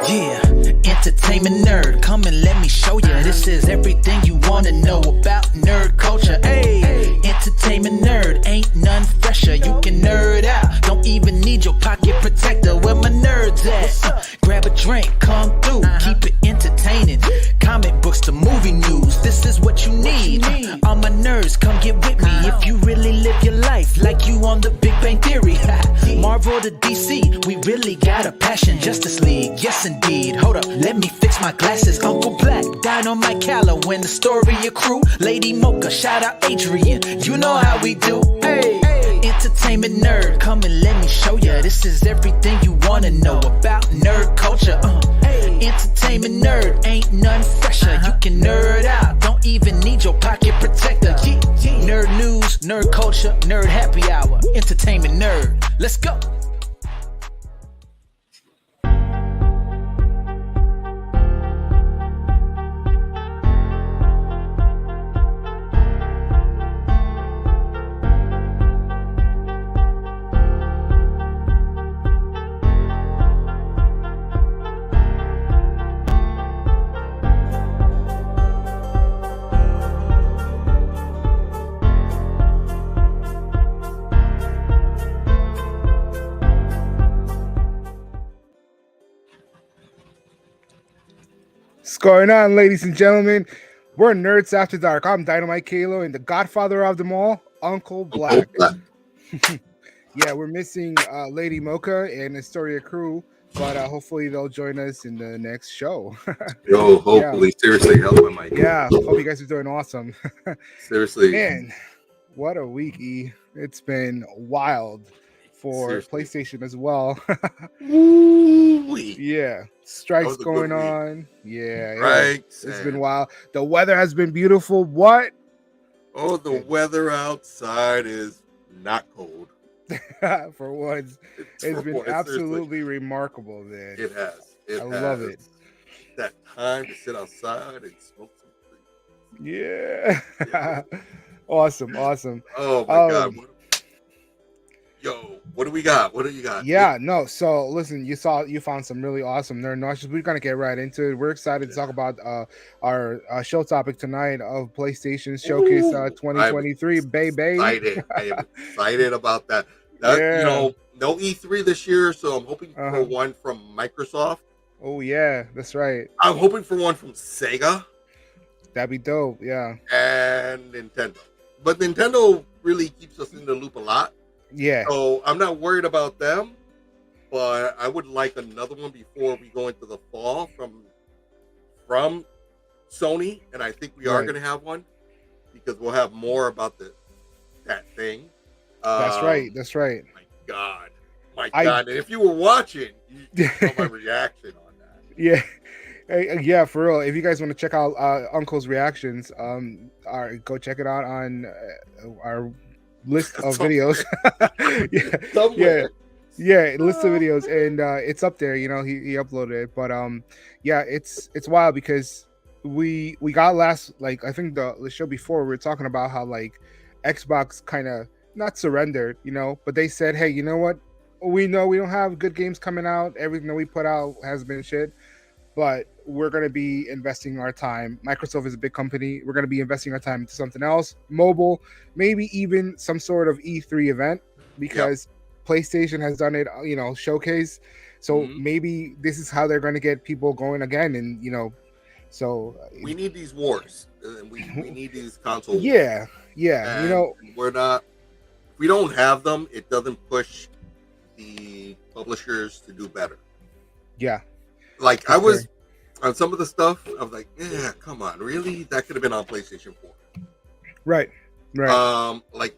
Yeah, entertainment nerd, come and let me show ya. This is everything you wanna know about nerd culture. Hey, entertainment nerd, ain't none fresher. You can nerd out, don't even need your pocket protector. Where my nerds at? Grab a drink, come through, keep it entertaining. Comic books to movie news, this is what you need. All my nerds, come get with me if you really live your life like you on the Big Bang Theory. Marvel to DC, we really got a passion. Justice League, yes indeed. Hold up, let me fix my glasses. Uncle Black, Dynamite Calla, when the story accrue. Lady Mocha, shout out Adrian, you know how we do. Hey, entertainment nerd, come and let me show ya. This is everything you wanna know about nerd culture. Entertainment nerd, ain't none fresher. You can nerd out, don't even need your pocket protector. Nerd news, nerd culture, nerd happy hour. Entertainment nerd, let's go. What's going on, ladies and gentlemen? We're Nerds After Dark. I'm Dynamite Kalo and the godfather of them all, Uncle Black. Yeah, we're missing Lady Mocha and Astoria crew, but hopefully they'll join us in the next show. Yo, Yeah, hopefully, seriously, help my mic. yeah. Hope you guys are doing awesome. Seriously, Man, what a week, E. It's been wild for seriously. PlayStation as well. Woo-wee. Yeah, That strikes was a good going week, on. Yeah, right? it's been And wild. The weather has been beautiful. What? the weather outside is not cold. For once, it's For been once, seriously, absolutely remarkable, man. it has. It I love has it. that time to sit outside and smoke some Yeah. trees. Yeah. Awesome. Oh my God. Um, What do we got? What do you got? yeah, no. So listen, you found some really awesome nerd knowledge. We're gonna get right into it. We're excited to talk about our show topic tonight of PlayStation Showcase Ooh, I'm 2023, baby. excited. I am excited about that. Yeah. No E3 this year, so I'm hoping for Uh-huh. one from Microsoft. Oh yeah, that's right. I'm hoping for one from Sega That'd be dope. Yeah. and Nintendo. But Nintendo really keeps us in the loop a lot, Yeah. so I'm not worried about them. But I would like another one before we go into the fall from Sony, and I think we are Right. going to have one because we'll have more about that thing. That's right. That's right. My God! And if you were watching, you saw my reaction on that. Yeah. Yeah, for real. If you guys want to check out Uncle's reactions, go check it out on our list of videos. yeah, Somewhere. yeah, list of videos, and it's up there. You know, he uploaded it, but yeah, it's wild because we got last, like, I think the show before we were talking about how like Xbox kind of not surrendered, you know, but they said, hey, you know what? We know we don't have good games coming out. Everything that we put out has been shit, but we're going to be investing our time. Microsoft is a big company. We're going to be investing our time into something else, mobile, maybe even some sort of E3 event, because PlayStation has done it, you know, showcase. So maybe this is how they're going to get people going again. And, you know, so we need these wars. We need these console wars. Yeah. And you know, we don't have them. It doesn't push the publishers to do better. Yeah. Like, I was on some of the stuff, I was like, yeah, come on, really? That could have been on PlayStation 4. Right. Like,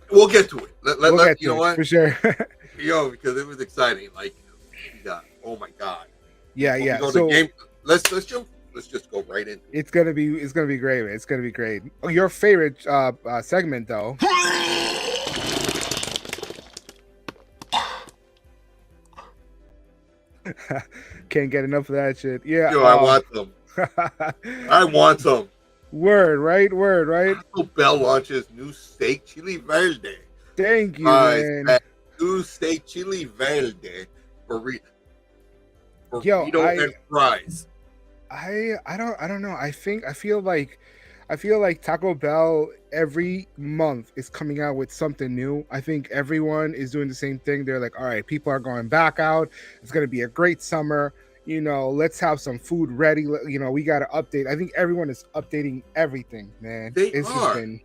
we'll get to it. We'll get you know to it, what? for sure. Because it was exciting. Like, oh my God. Yeah. So let's just go right into it. It's gonna be great, man. It's gonna be great. Oh, your favorite segment though. Can't get enough of that shit. Yeah. I want them. I want some. Word, right? Taco Bell launches new steak chili verde. Thank you, man. New steak chili verde burrito Yo, and fries. I don't know. I feel like Taco Bell every month is coming out with something new. I think everyone is doing the same thing. They're like, all right, people are going back out. It's going to be a great summer. You know, let's have some food ready. You know, we got to update. I think everyone is updating everything, man. It's just been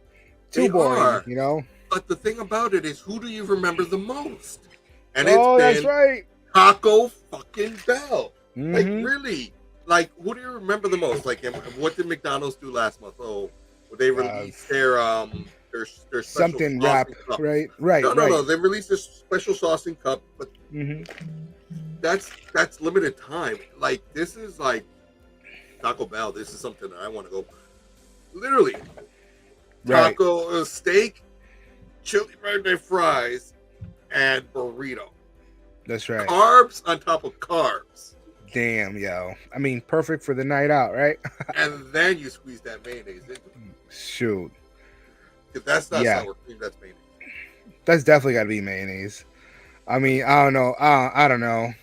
too boring, you know? But the thing about it is, who do you remember the most? And that's right. Taco fucking Bell. Mm-hmm. Like, really? Like, who do you remember the most? Like, what did McDonald's do last month? Oh, they released their special something wrap, cup. right? No. They released a special saucing cup, but that's limited time. Like, this is like Taco Bell. This is something that I want to go. Literally, taco, steak, chili verde fries, and burrito. That's right. Carbs on top of carbs. Damn, yo. I mean, perfect for the night out, right? And then you squeeze that mayonnaise into it. Shoot. Because that's not sour cream, that's mayonnaise. That's definitely got to be mayonnaise. I mean, I don't know. I don't know.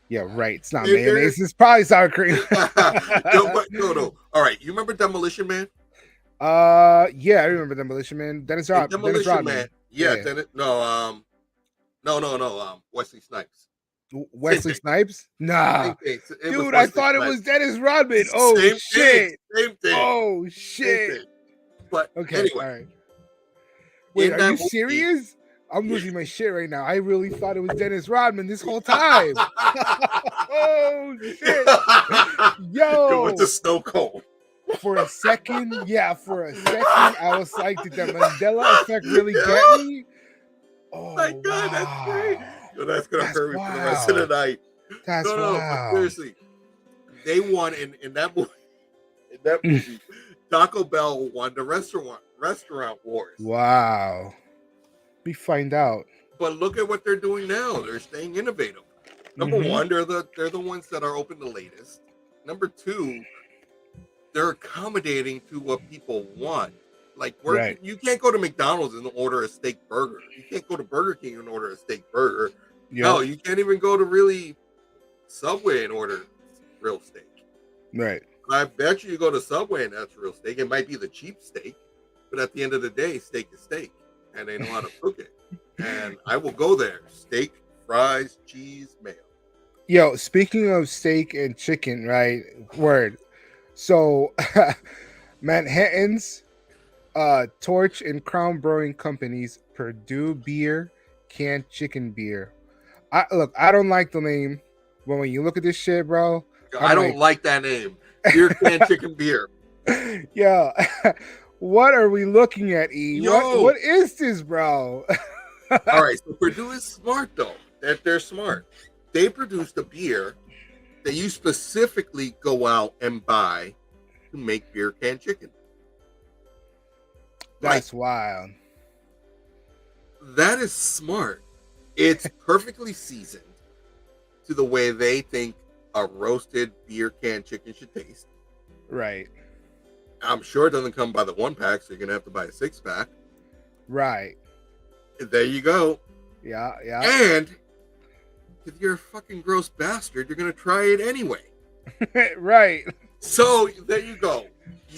Yeah, right. It's not mayonnaise. It's probably sour cream. No. All right. You remember Demolition Man? Yeah, I remember Demolition Man. Demolition Man. Yeah. No. Wesley Snipes. Wesley thing. Snipes? Nah, Same thing. It was dude, I Wesley thought it Snipes. was Dennis Rodman. Oh Same thing. shit! Same thing. Oh Same shit! thing. But Okay, anyway, all right. Wait, in are that you movie, serious? I'm Yeah. losing my shit right now. I really thought it was Dennis Rodman this whole time. Oh shit! Yo, with the Yo, snow cone. for a second, I was like, did the Mandela effect really get me? Oh My God, that's great. wow, Yo, that's gonna that's hurt me for the rest of the wild. night. That's No, but wild. seriously, they won in that movie. In that movie, Taco Bell won the restaurant wars. Wow. We find out. But look at what they're doing now. They're staying innovative. Number Mhm. one, they're the ones that are open the latest. Number two, they're accommodating to what people want. Like Right. you can't go to McDonald's and order a steak burger. You can't go to Burger King and order a steak burger. No, Yep. you can't even go to really Subway and order real steak. Right. I bet you go to Subway and that's real steak. It might be the cheap steak, but at the end of the day, steak is steak, and they know how to cook it. And I will go there. Steak, fries, cheese, mayo. Yo, speaking of steak and chicken, right? Word. So Manhattan's Torch and Crown Brewing Company's Purdue Beer canned chicken beer. I don't like the name, but when you look at this shit, bro, I don't like that name. Beer can chicken beer. Yeah. What are we looking at, E? Yo. What is this, bro? All right, so Purdue is smart though. They're smart. They produced a beer that you specifically go out and buy to make beer can chicken. That's wild. That is smart. It's perfectly seasoned to the way they think a roasted beer can chicken should taste. Right. I'm sure it doesn't come by the 1-pack, so you're gonna have to buy a 6-pack. Right. There you go. Yeah. And if you're a fucking gross bastard, you're gonna try it anyway. Right. So there you go.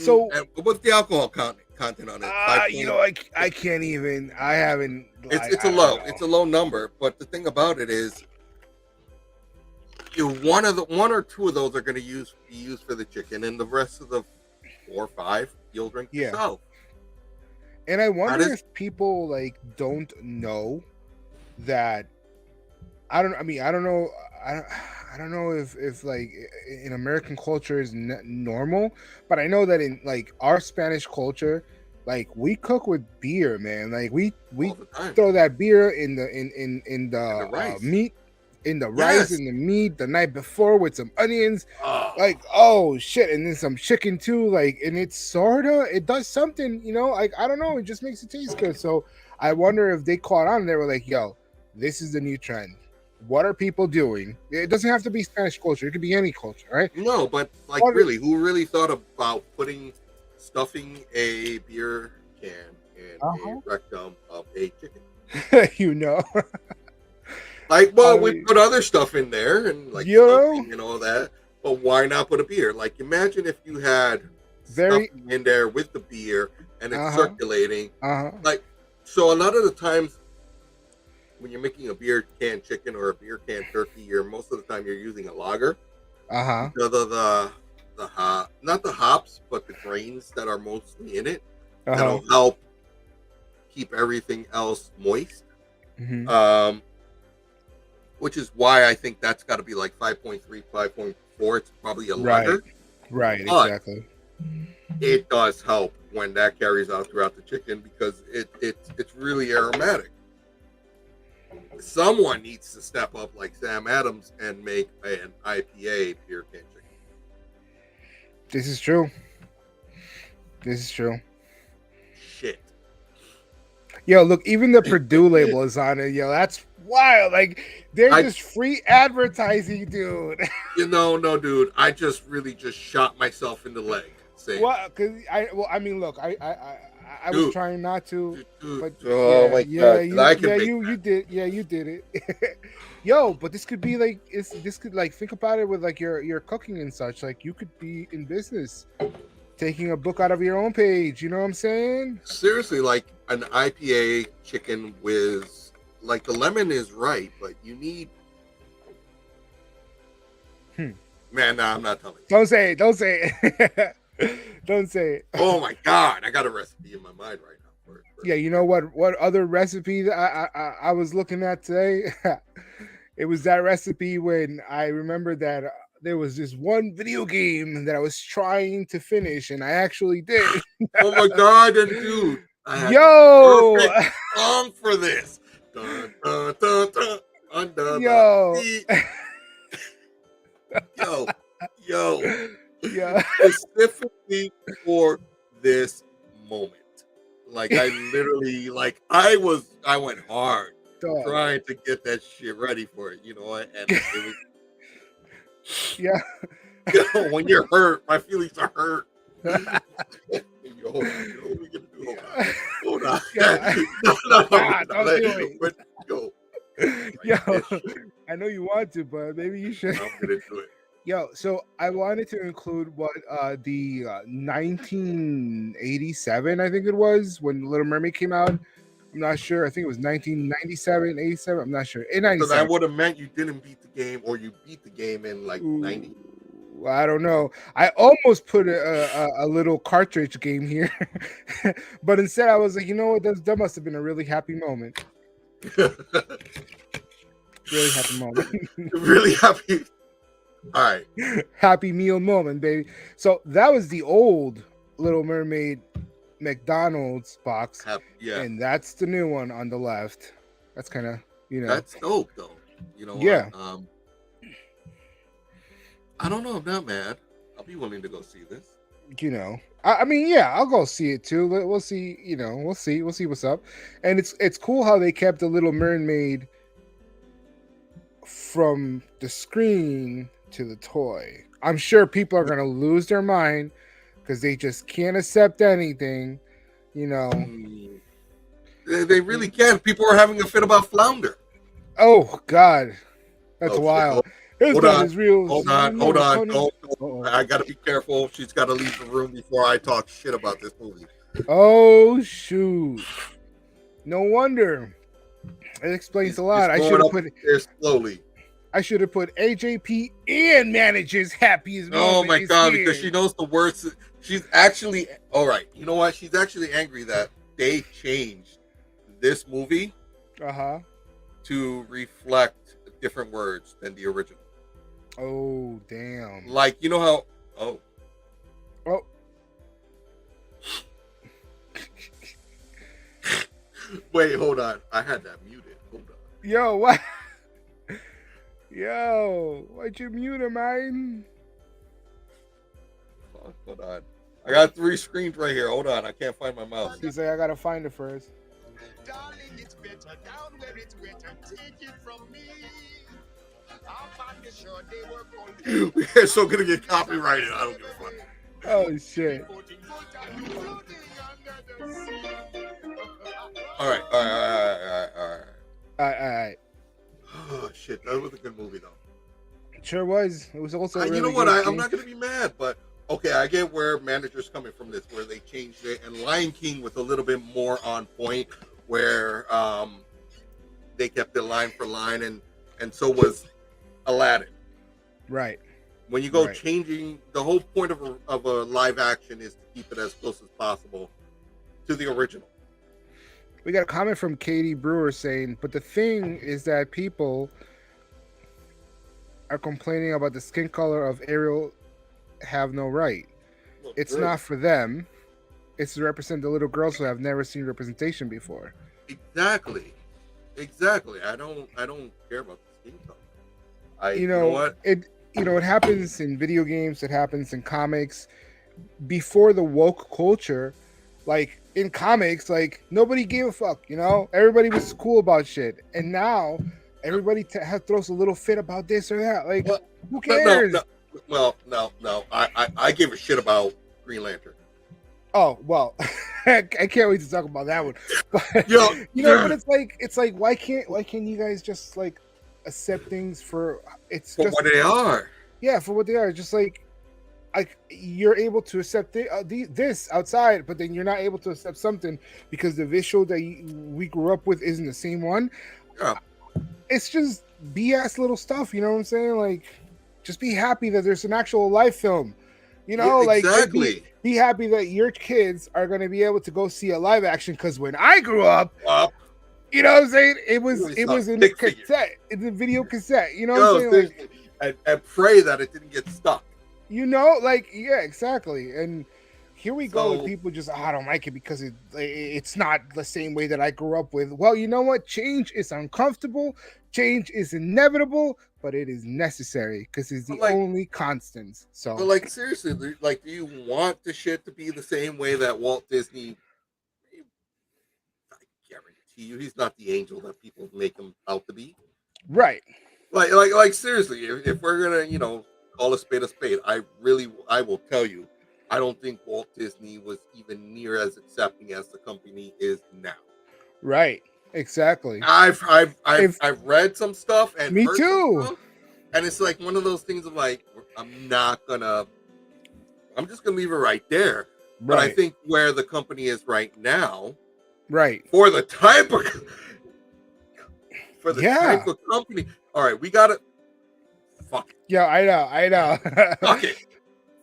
And what's the alcohol content on it? I can't even. I haven't. It's a low number. But the thing about it is, one or two of those are going to be used for the chicken, and the rest of the 4 or 5 you'll drink yourself. And I wonder if people like don't know that. I don't know. I don't know if like in American culture is normal, but I know that in like our Spanish culture, like we cook with beer, man. Like we throw that beer in the rice. Meat, in the rice, in the meat the night before with some onions. Like, oh shit, and then some chicken too. Like, and it does something, like I don't know, it just makes it taste good. So I wonder if they caught on and they were like, yo, this is the new trend. What are people doing? It doesn't have to be Spanish culture. It could be any culture, right? No, but like really, who really thought about stuffing a beer can in a rectum of a chicken? Like, well, we put other stuff in there and like stuffing and all that, but why not put a beer? Like, imagine if you had stuffing in there with the beer and it's circulating. Like, so a lot of the times, when you're making a beer can chicken or a beer can turkey, most of the time you're using a lager. The not the hops, but the grains that are mostly in it that'll help keep everything else moist. Which is why I think that's got to be like 5.3, 5.4. It's probably a lager. Right, but exactly. It does help when that carries out throughout the chicken because it's really aromatic. Someone needs to step up like Sam Adams and make an IPA beer can chicken. This is true. Shit. Yo, look, even the Purdue label is on it. Yo, that's wild. Like, they're just free advertising, dude. No, dude. I just shot myself in the leg. What? Because I mean, look, I was trying not to, but my God. You did. Yeah, you did it. Yo, but this could be like, think about it with like your cooking and such. Like, you could be in business, taking a book out of your own page. You know what I'm saying? Seriously, like an IPA chicken with like the lemon is right, but you need Man, nah, I'm not telling you. Don't say it. Don't say it. Don't say it. Oh my god, I got a recipe in my mind right now. Yeah, you know what other recipe that I was looking at today? It was that recipe when I remembered that there was this one video game that I was trying to finish, and I actually did. Oh my god, and dude, I had Yo, the perfect song for this. Dun, dun, dun, dun, under yo, the sea. Yo, yeah, specifically for this moment. Like I literally, like I went hard dog. trying to get that shit ready for it, you know, and it was, Yeah. you know, when you're hurt, my feelings are hurt. Yo, hold on, you know what we're gonna do? Hold on. Yeah. No, Don't do it. but, yo, Yo, this shit, I know you want to, but maybe you should. I'm gonna do it. Yo, so I wanted to include what the 1987, I think it was, when Little Mermaid came out. I'm not sure. I think it was 1997, 87. I'm not sure. In So 97. that would have meant you didn't beat the game, or you beat the game in like 90. I don't know. I almost put a little cartridge game here, but instead I was like, you know what? That must have been a really happy moment. Really happy moment. Really happy. All right. Happy meal moment, baby. So that was the old Little Mermaid McDonald's box. Yeah. And that's the new one on the left. That's kind of, That's dope, though. You know yeah. what? I don't know. I'm not mad. I'll be willing to go see this. I mean, yeah, I'll go see it too. We'll see. We'll see what's up. And it's cool how they kept the Little Mermaid from the screen to the toy. I'm sure people are gonna lose their mind because they just can't accept anything. They really can. People are having a fit about Flounder. Oh God, that's wild. Hold on. Don't. I gotta be careful. She's gotta leave the room before I talk shit about this movie. Oh shoot! No wonder. It explains a lot. I should have put it slowly. I should have put AJP and manager's happiest moment. Oh my God, here. because she knows the words. She's actually all right. You know what? She's actually angry that they changed this movie to reflect different words than the original. Oh damn! Like, you know how? Oh. Wait, hold on. I had that muted. Hold on. Yo, what? Yo, why'd you mute him, man? Hold on. I got 3 screens right here. Hold on. I can't find my mouse. He's like, I gotta find it first. Darling, it's better down where it's wetter. Take it from me. We're so gonna get copyrighted. I don't give a fuck. Oh shit. All right. Oh shit, that was a good movie though. It sure was. It was also. You know what? I'm not gonna be mad, but okay, I get where manager's coming from this, where they changed it, and Lion King was a little bit more on point, where they kept it line for line, and so was Aladdin. Right. When you go changing, the whole point of a live action is to keep it as close as possible to the original. We got a comment from Katie Brewer saying, but the thing is that people are complaining about the skin color of Ariel have no right. It's not for them. It's to represent the little girls who have never seen representation before. Exactly. I don't care about the skin color. You know what? It happens in video games, it happens in comics. Before the woke culture, like in comics, like nobody gave a fuck, everybody was cool about shit, and now everybody throws a little fit about this or that. Like, who cares? No. I give a shit about Green Lantern. Oh well, I can't wait to talk about that one. But, but it's like why can't you guys just like accept things for what they are? Yeah, for what they are. Just like you're able to accept this outside, but then you're not able to accept something because the visual that we grew up with isn't the same one. Yeah. It's just BS little stuff, you know what I'm saying? Like, Just be happy that there's an actual live film. You know, Yeah, like exactly. be happy that your kids are going to be able to go see a live action. Because when I grew up, you know what I'm saying? It was in the cassette, in the video cassette. You know what I'm saying? Like, and pray that it didn't get stuck. You know, like, yeah, exactly. And here we go with So- people just, I don't like it because it's not the same way that I grew up with. Well, you know what? Change is uncomfortable. Change is inevitable, but it is necessary because it's the But, like- only constants. So, But like seriously, like, do you want the shit to be the same way that Walt Disney? I guarantee you, he's not the angel that people make him out to be. right. Like seriously, if we're gonna call a spade, I will tell you, I don't think Walt Disney was even near as accepting as the company is now. Right. Exactly. I've read some stuff and Me heard some too. stuff, and it's like one of those things of like, I'm just gonna leave it right there. But I Right. think where the company is right now, Right. for the type of Yeah. type of company, all right, we gotta fuck it. Yeah, I know. Fuck it.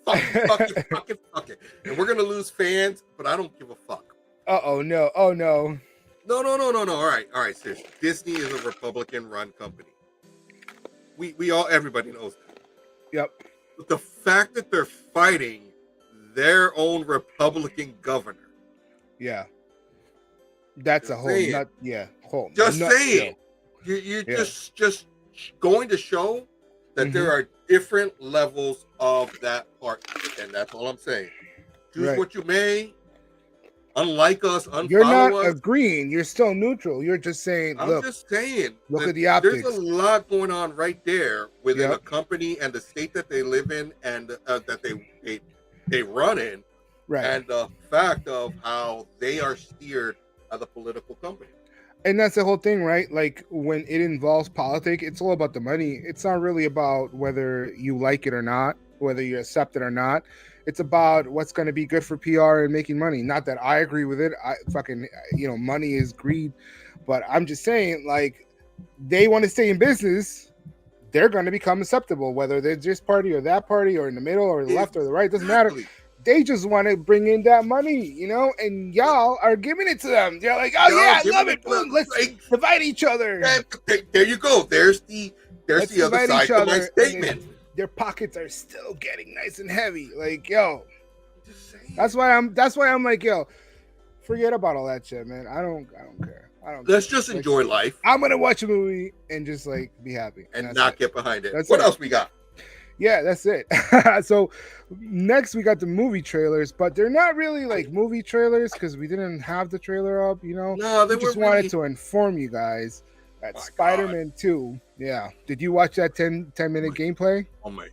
Fuck it. And we're gonna lose fans, but I don't give a fuck. Oh no. Oh no. No. All right, seriously. Disney is a Republican-run company. Everybody knows that. Yep. But the fact that they're fighting their own Republican governor. Yeah. That's Just a whole saying. nut. Yeah. Whole. Just nut saying. deal. You're Yeah. just going to show that there are different levels of that part, and that's all I'm saying. Choose Right. what you may. Unlike us, unfollow You're not us. agreeing. You're still neutral. You're just saying, I'm look, just saying. look that at the optics. There's a lot going on right there within Yep. a company and the state that they live in and that they run in, right. and the fact of how they are steered as a political company. And that's the whole thing, right? Like when it involves politics, it's all about the money. It's not really about whether you like it or not, whether you accept it or not. It's about what's going to be good for PR and making money. Not that I agree with it. I fucking, money is greed. But I'm just saying, like, they want to stay in business. They're going to become acceptable, whether they're this party or that party or in the middle or the left or the right. Doesn't matter. Exactly. They just want to bring in that money, and y'all are giving it to them. They're like, oh yeah, I love it. Boom, let's divide each other. There you go. There's the Let's other divide side each to my other, and statement. Their pockets are still getting nice and heavy. Like, yo, Just saying. that's why I'm like, yo, forget about all that shit, man. I don't care. Let's just enjoy life I'm gonna watch a movie and just like be happy and that's not it. get behind it. That's What it. else we got? Yeah, that's it. So next we got the movie trailers, but they're not really like movie trailers because we didn't have the trailer up. No, they We just weren't wanted really- to inform you guys that My Spider-Man 2. Yeah, did you watch that 10-minute gameplay? Oh my!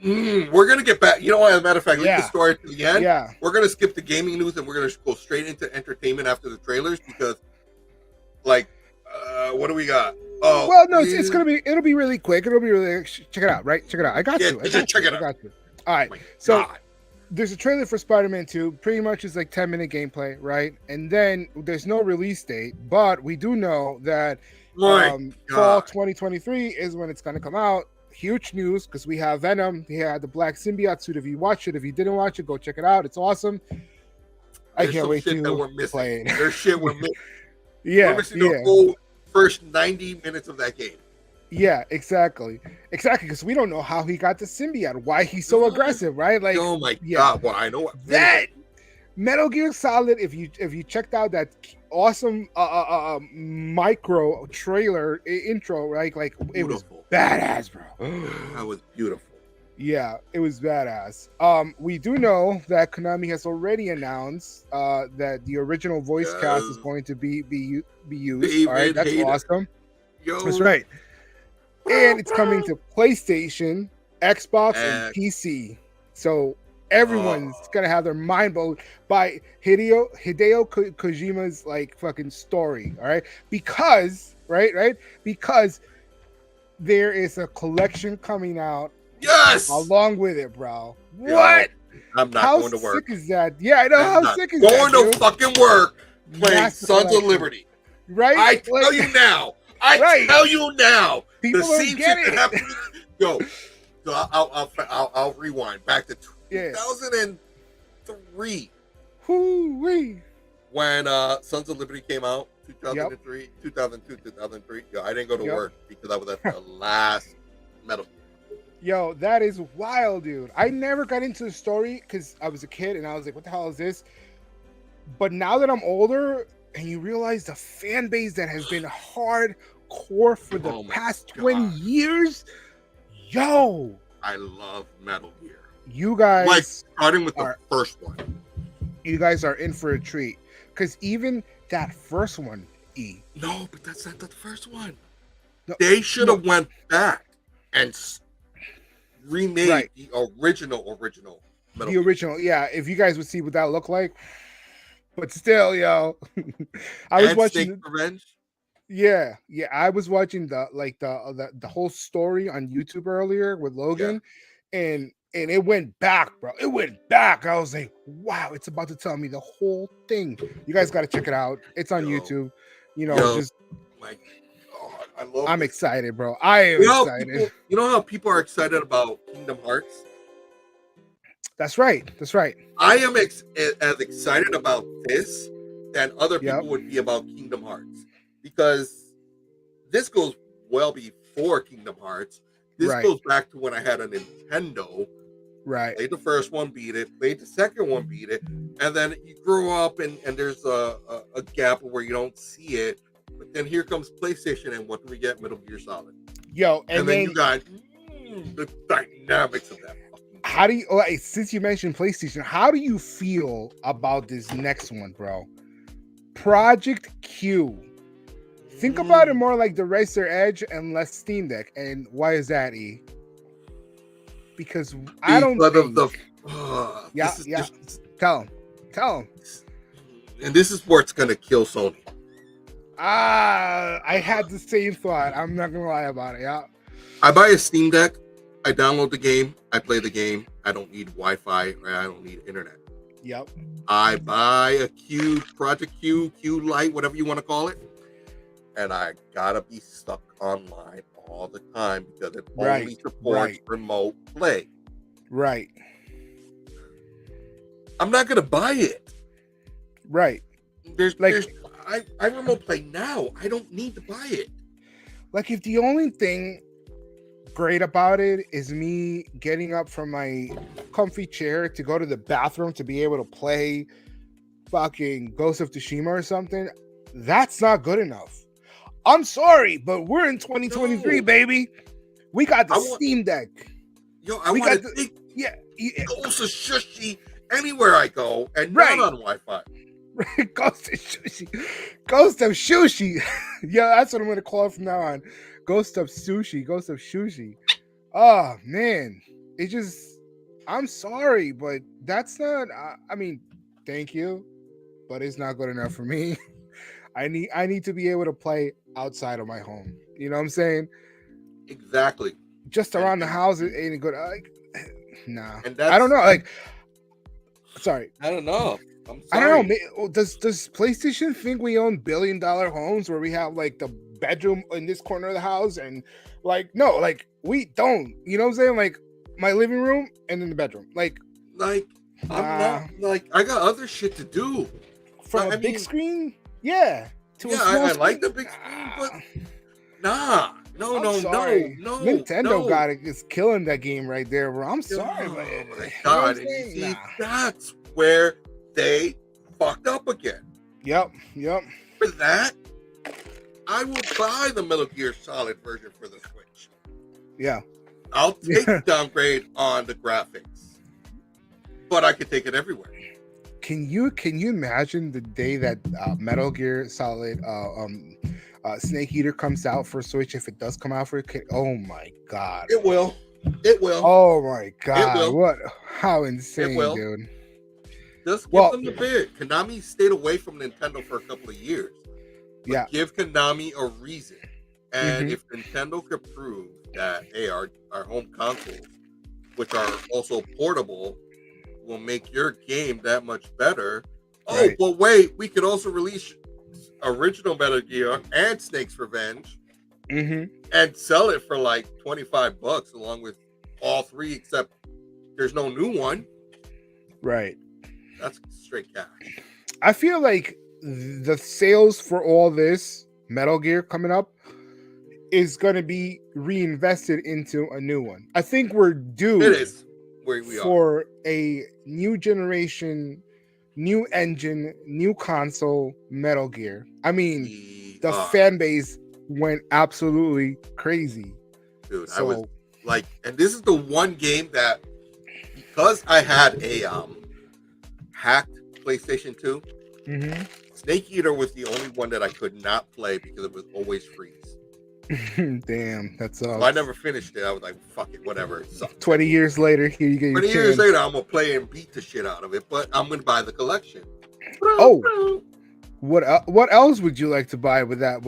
We're gonna get back. You know what? As a matter of fact, leave Yeah. the story to the end. Yeah. We're gonna skip the gaming news and we're gonna go straight into entertainment after the trailers because, like, what do we got? Oh, Well, no, it'll be really quick. It'll be really check it out, right? Check it out. I got Yeah, you. I check it out. got you. All right. Oh my So God. there's a trailer for Spider-Man 2. Pretty much it's like 10-minute gameplay, right? And then there's no release date, but we do know that My fall God. 2023 is when it's going to come out. Huge news because we have Venom. He had the black symbiote suit. If you watch it, if you didn't watch it, go check it out. It's awesome. I There's can't some wait shit that to we're missing. play it. There's shit we're missing. Yeah, We're missing the whole first 90 minutes of that game. yeah, exactly, because we don't know how he got the symbiote, why he's so aggressive, right? Like, Oh my yeah. God! Well, I know what that Metal Gear Solid. If you checked out that awesome micro trailer intro, right? Like it was Beautiful. badass, bro. That was beautiful. Yeah, it was badass. We do know that Konami has already announced that the original voice cast is Yes. going to be used. David All right, that's Hayter. awesome. Yo, That's right. And it's coming to PlayStation, Xbox, and X. PC. So everyone's gonna have their mind blown by Hideo Kojima's like fucking story. All right, because because there is a collection coming out Yes. along with it, bro. Yo, What? I'm not How going to work. sick is that? Yeah, I know. I'm How not sick is going that? to dude? fucking work playing Massive Sons of collection. Liberty. Right? I tell Like, you now. I Right. tell you now. People The don't same get shit it. that happened. Yo, So I'll rewind back to 2003 Hoo-wee. when Sons of Liberty came out. 2003, 2002, 2003. Yo, I didn't go to work because I was at the last Metal Gear. Yo, that is wild, dude. I never got into the story because I was a kid and I was like, what the hell is this? But now that I'm older and you realize the fan base that has been hardcore for the past 20 years, yo. I love Metal Gear. You guys, like starting with the first one. You guys are in for a treat because even that first one, No, but that's not the first one. No, they should have went back and remade the original Metal Gear. Original, yeah. If you guys would see what that looked like, but still, yo, I was watching Snake Revenge. Yeah, I was watching the whole story on YouTube earlier with Logan, and it went back, bro. It went back. I was like, wow, it's about to tell me the whole thing. You guys got to check it out. It's on YouTube. You know, just like, I love. I'm excited, bro. I am excited. You know how people are excited about Kingdom Hearts? That's right. I am as excited about this than other people would be about Kingdom Hearts, because this goes well before Kingdom Hearts. This goes back to when I had a Nintendo. Right. Played the first one, beat it. Played the second one, beat it. And then you grow up and there's a gap where you don't see it. But then here comes PlayStation, and what do we get? Metal Gear Solid. Yo, and then you got the dynamics of that. How do you, since you mentioned PlayStation, how do you feel about this next one, bro? Project Q. Think about it more like the Racer Edge and less Steam Deck. And why is that, E? Because I don't think... Tell him. And this is where it's going to kill Sony. I had the same thought. I'm not going to lie about it, I buy a Steam Deck. I download the game. I play the game. I don't need Wi-Fi, or I don't need internet. Yep. I buy a Project Q Lite, whatever you want to call it. And I gotta be stuck online all the time because it only supports remote play. Right. I'm not gonna buy it. Right. I remote play now. I don't need to buy it. Like, if the only thing great about it is me getting up from my comfy chair to go to the bathroom to be able to play fucking Ghost of Tsushima or something, that's not good enough. I'm sorry, but we're in 2023, baby. We got the Steam Deck. Yo, I want to take Ghost of Sushi anywhere I go, and not on Wi-Fi. Ghost of Sushi. Yeah, that's what I'm gonna call it from now on. Ghost of Sushi. Oh man, it just, I'm sorry, but that's not, I mean, thank you, but it's not good enough for me. I need to be able to play outside of my home. You know what I'm saying? Exactly. Just around the house, it ain't good. Nah. I don't know. Like, sorry. I don't know. I don't know. Does PlayStation think we own $1 billion homes where we have like the bedroom in this corner of the house, and like, no, like, we don't. You know what I'm saying? Like, my living room and then the bedroom. Like I'm not, like, I got other shit to do. From a big screen? Yeah. I like the big screen, but no. Nintendo is killing that game right there, bro. I'm sorry, man. Oh my God. That's where they fucked up again. Yep. For that, I will buy the Metal Gear Solid version for the Switch. Yeah. I'll take the downgrade on the graphics, but I could take it everywhere. Can you imagine the day that Metal Gear Solid Snake Eater comes out for Switch, if it does come out for it? Oh my God. It will. Oh my God. How insane, dude. Just give them the bid. Konami stayed away from Nintendo for a couple of years. But give Konami a reason. And if Nintendo could prove that, hey, our home consoles, which are also portable, will make your game that much better. Oh, but wait, we could also release original Metal Gear and Snake's Revenge and sell it for like $25 along with all three, except there's no new one. Right. That's straight cash. I feel like the sales for all this Metal Gear coming up is going to be reinvested into a new one. I think we're due It is where we are. for a new generation, new engine, new console Metal Gear. I mean, the fan base went absolutely crazy. Dude, So, I was like, and this is the one game that, because I had a hacked PlayStation 2, Snake Eater was the only one that I could not play because it was always freeze. Damn, that's all. So I never finished it. I was like, fuck it, whatever. It sucks. 20 years later, here you get your 20 years chance. later, I'm gonna play and beat the shit out of it, but I'm gonna buy the collection. Oh, what else would you like to buy with that?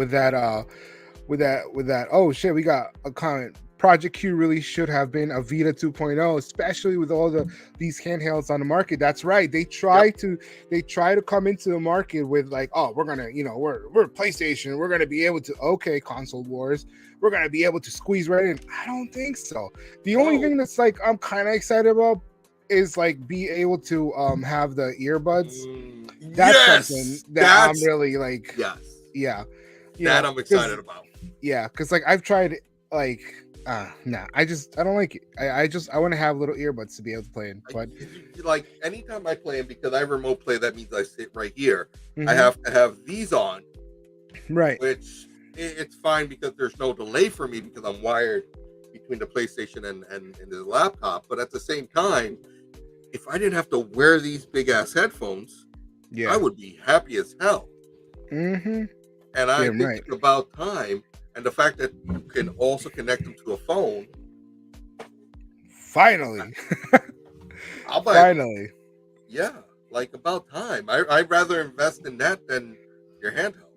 Oh shit, we got a comment. Project Q really should have been a Vita 2.0, especially with all these handhelds on the market. That's right. They try to come into the market with like, oh, we're gonna, we're PlayStation. We're gonna be able to console wars. We're gonna be able to squeeze right in. I don't think so. The only thing that's like I'm kind of excited about is like be able to have the earbuds. That's something that I'm really like. Yes. Yeah. That I'm excited about. Yeah, because like I've tried like. Nah, I don't like it. I want to have little earbuds to be able to play in. But like anytime I play them, because I remote play, that means I sit right here. I have to have these on, right? Which it's fine because there's no delay for me because I'm wired between the PlayStation and the laptop. But at the same time, if I didn't have to wear these big ass headphones, I would be happy as hell. And I think it's about time. And the fact that you can also connect them to a phone. Finally. Finally. Yeah, like about time. I'd rather invest in that than your handheld.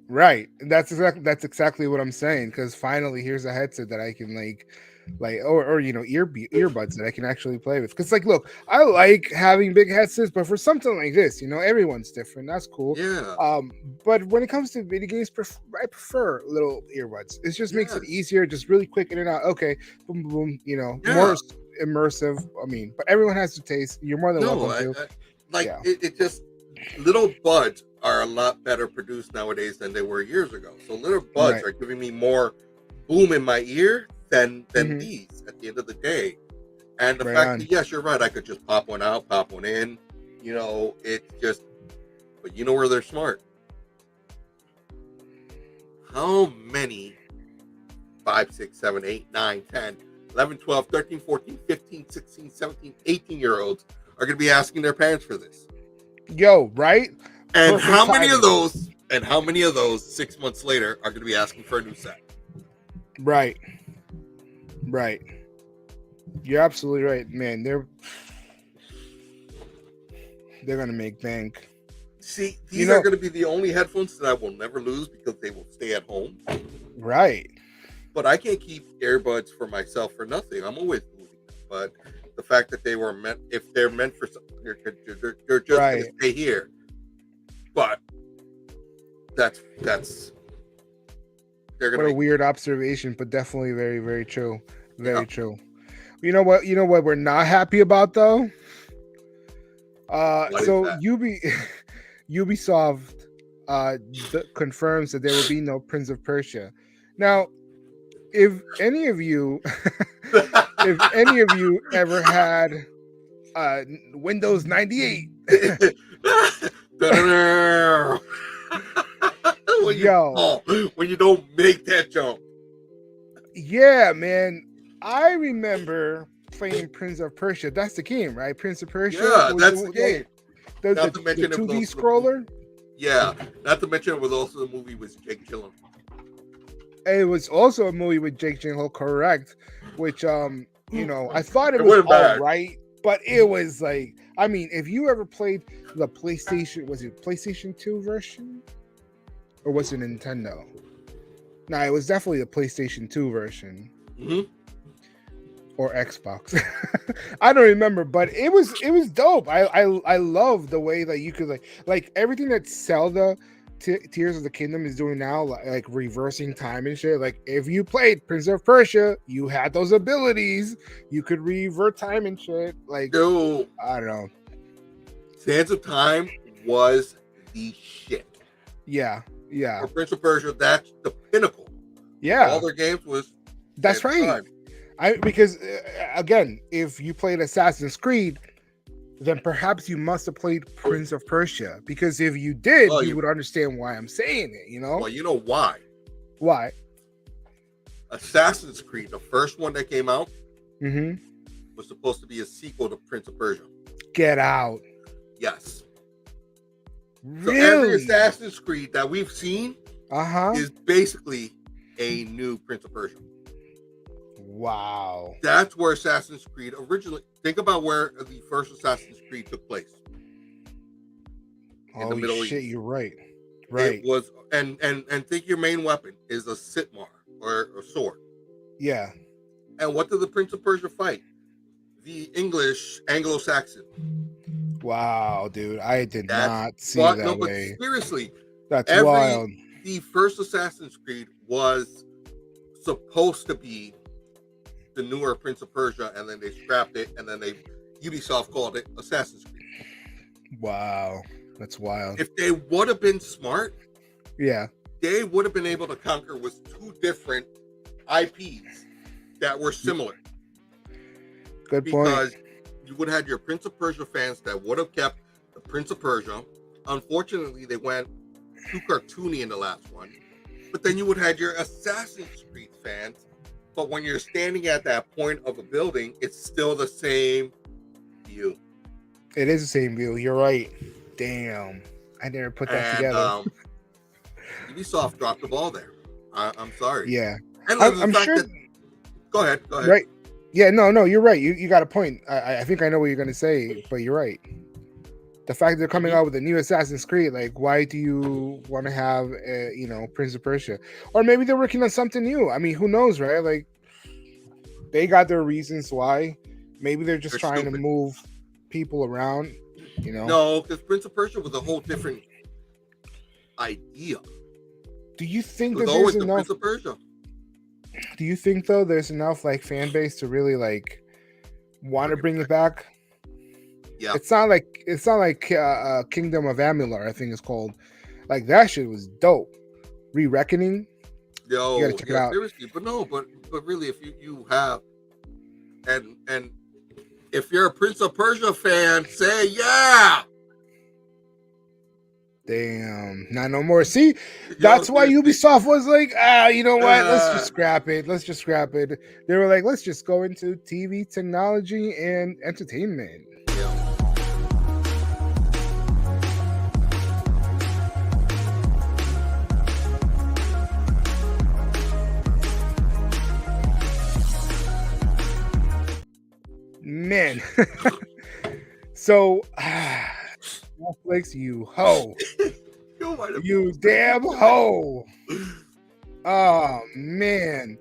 Right. That's exactly what I'm saying. Because finally, here's a headset that I can or earbuds that I can actually play with. Because look, I like having big headsets, but for something like this, everyone's different. That's cool. Yeah. But when it comes to video games, I prefer little earbuds. It just makes it easier, just really quick in and out. Okay, boom, boom, more immersive. I mean, but everyone has to taste. You're more than welcome to. It just little buds are a lot better produced nowadays than they were years ago. So little buds are giving me more boom in my ear than these at the end of the day. And the fact that, yes, you're right, I could just pop one out, pop one in, it's just, but where they're smart. How many 5, 6, 7, 8, 9, 10, 11, 12, 13, 14, 15, 16, 17, 18-year-olds are going to be asking their parents for this? Yo, right? And how many of those 6 months later are going to be asking for a new set? Right. You're absolutely right, man. They're gonna make bank. See, these are gonna be the only headphones that I will never lose because they will stay at home. Right. But I can't keep earbuds for myself for nothing. I'm always moving them. But the fact that if they're meant for something, they're just gonna stay here. But that's what a weird observation, but definitely very, very true. Very true. You know what we're not happy about though? Ubisoft confirms that there will be no Prince of Persia. Now, if any of you ever had Windows 98 when you don't make that jump. Yeah, man. I remember playing Prince of Persia. That's the game, right? Prince of Persia. Yeah, that's the game. Not to mention the 2D scroller. Yeah, not to mention it was also the movie with Jake Gyllenhaal. It was also a movie with Jake Gyllenhaal, correct? Which I thought it was all right, but it was like, I mean, if you ever played the PlayStation, was it PlayStation 2 version? Or was it Nintendo? No, it was definitely the PlayStation 2 version. Or Xbox. I don't remember, but it was dope. I love the way that you could like everything that Zelda Tears of the Kingdom is doing now, like reversing time and shit. Like if you played Prince of Persia, you had those abilities. You could revert time and shit. Like Dude, I don't know. Sands of Time was the shit. Yeah. For Prince of Persia, that's the pinnacle. Yeah. All their games was. That's right. Because again, if you played Assassin's Creed, then perhaps you must have played Prince of Persia. Because if you did, you would understand why I'm saying it. You know? Well, you know why? Why? Assassin's Creed, the first one that came out, was supposed to be a sequel to Prince of Persia. Get out. Yes. Really? So every Assassin's Creed that we've seen is basically a new Prince of Persia. Wow. That's where Assassin's Creed originally. Think about where the first Assassin's Creed took place. In the Middle East. You're right. Right. It was, and think your main weapon is a sitmar or a sword. Yeah. And what did the Prince of Persia fight? The English Anglo-Saxon. Wow, dude. I did not see that no, way. But seriously, that's wild. The first Assassin's Creed was supposed to be the newer Prince of Persia, and then they scrapped it, and then Ubisoft called it Assassin's Creed. Wow, that's wild. If they would have been smart, they would have been able to conquer with two different IPs that were similar. Good point. Because you would have had your Prince of Persia fans that would have kept the Prince of Persia. Unfortunately, they went too cartoony in the last one. But then you would have had your Assassin's Creed fans. But when you're standing at that point of a building, it's still the same view. It is the same view. You're right. Damn. I never put that together. Ubisoft dropped the ball there. I'm sorry. Yeah. And I'm sure. Go ahead. Right. Yeah, no, you're right. You got a point. I think I know what you're going to say, but you're right. The fact that they're coming out with a new Assassin's Creed, like, why do you want to have, Prince of Persia? Or maybe they're working on something new. I mean, who knows, right? Like, they got their reasons why. Maybe they're just trying to move people around, No, because Prince of Persia was a whole different idea. Do you think that there's enough? Prince of Persia. Do you think though there's enough like fan base to really like want to bring it back? Yeah. It's not like Kingdom of Amalur, I think it's called. Like that shit was dope. Re-Reckoning. Yo, you gotta check it out. Seriously, but really, if you have and if you're a Prince of Persia fan, say yeah. Damn, not no more. See, that's why Ubisoft was like, you know what? Let's just scrap it. They were like, let's just go into TV technology and entertainment. Man. So Netflix, you hoe. You damn hoe. Oh man.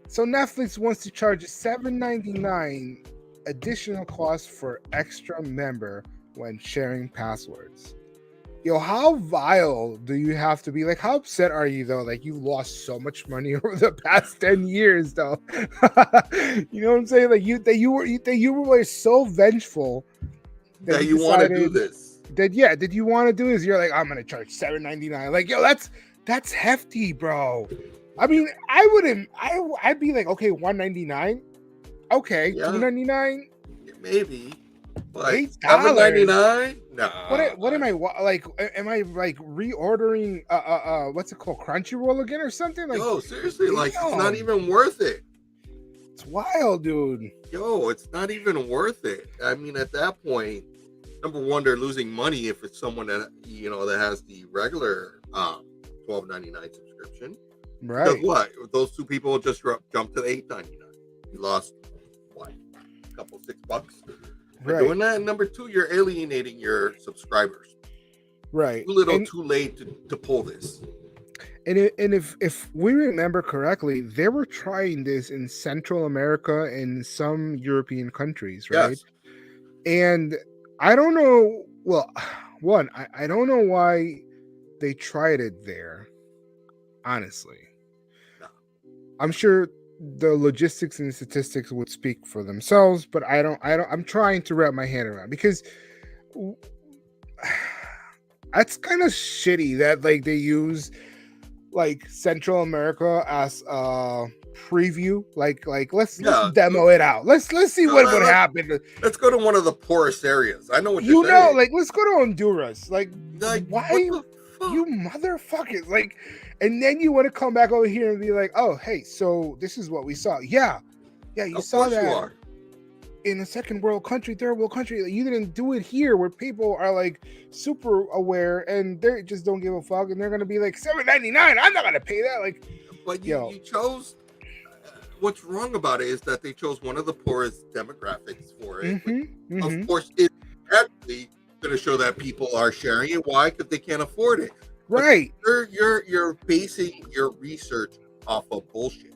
So Netflix wants to charge $7.99 additional cost for extra member when sharing passwords. Yo, how vile do you have to be? Like, how upset are you though? Like, you lost so much money over the past 10 years, though. You know what I'm saying? Like, you were so vengeful that you want to do this. Did you want to do this? You're like, I'm gonna charge $7.99. Like, yo, that's hefty, bro. I mean, I'd be like, okay, $1.99. Okay, $2.99. Maybe. But $8.99? No. What am I like? Am I like reordering what's it called, Crunchyroll again or something? Like, yo, seriously, like it's not even worth it. It's wild, dude. Yo, it's not even worth it. I mean, at that point, number one, they're losing money if it's someone that that has the regular $12.99 subscription. Right. Because what? Those two people just jumped to $8.99. You lost what? A couple $6. Right. Doing that. And number two, you're alienating your subscribers. Right. Too late to pull this. And if we remember correctly, they were trying this in Central America and some European countries, right? Yes. And I don't know. Well, one, I don't know why they tried it there. Honestly, No. I'm sure the logistics and statistics would speak for themselves, but I don't. I'm trying to wrap my hand around because that's kind of shitty that like they use like Central America as a preview. Like let's demo it out. Let's see what would happen. Let's go to one of the poorest areas. I know what You you're know, saying. like let's go to Honduras. Like why what the fuck? you motherfuckers? Like, and then you want to come back over here and be like, oh hey, so this is what we saw. Yeah, you Of saw course that. you are. In a second world country, third world country, you didn't do it here where people are like super aware and they just don't give a fuck and they're gonna be like $7.99. I'm not gonna pay that. Like, But you chose. What's wrong about it is that they chose one of the poorest demographics for it. Of course, it's actually going to show that people are sharing it. Why? Because they can't afford it. right. But you're basing your research off of bullshit.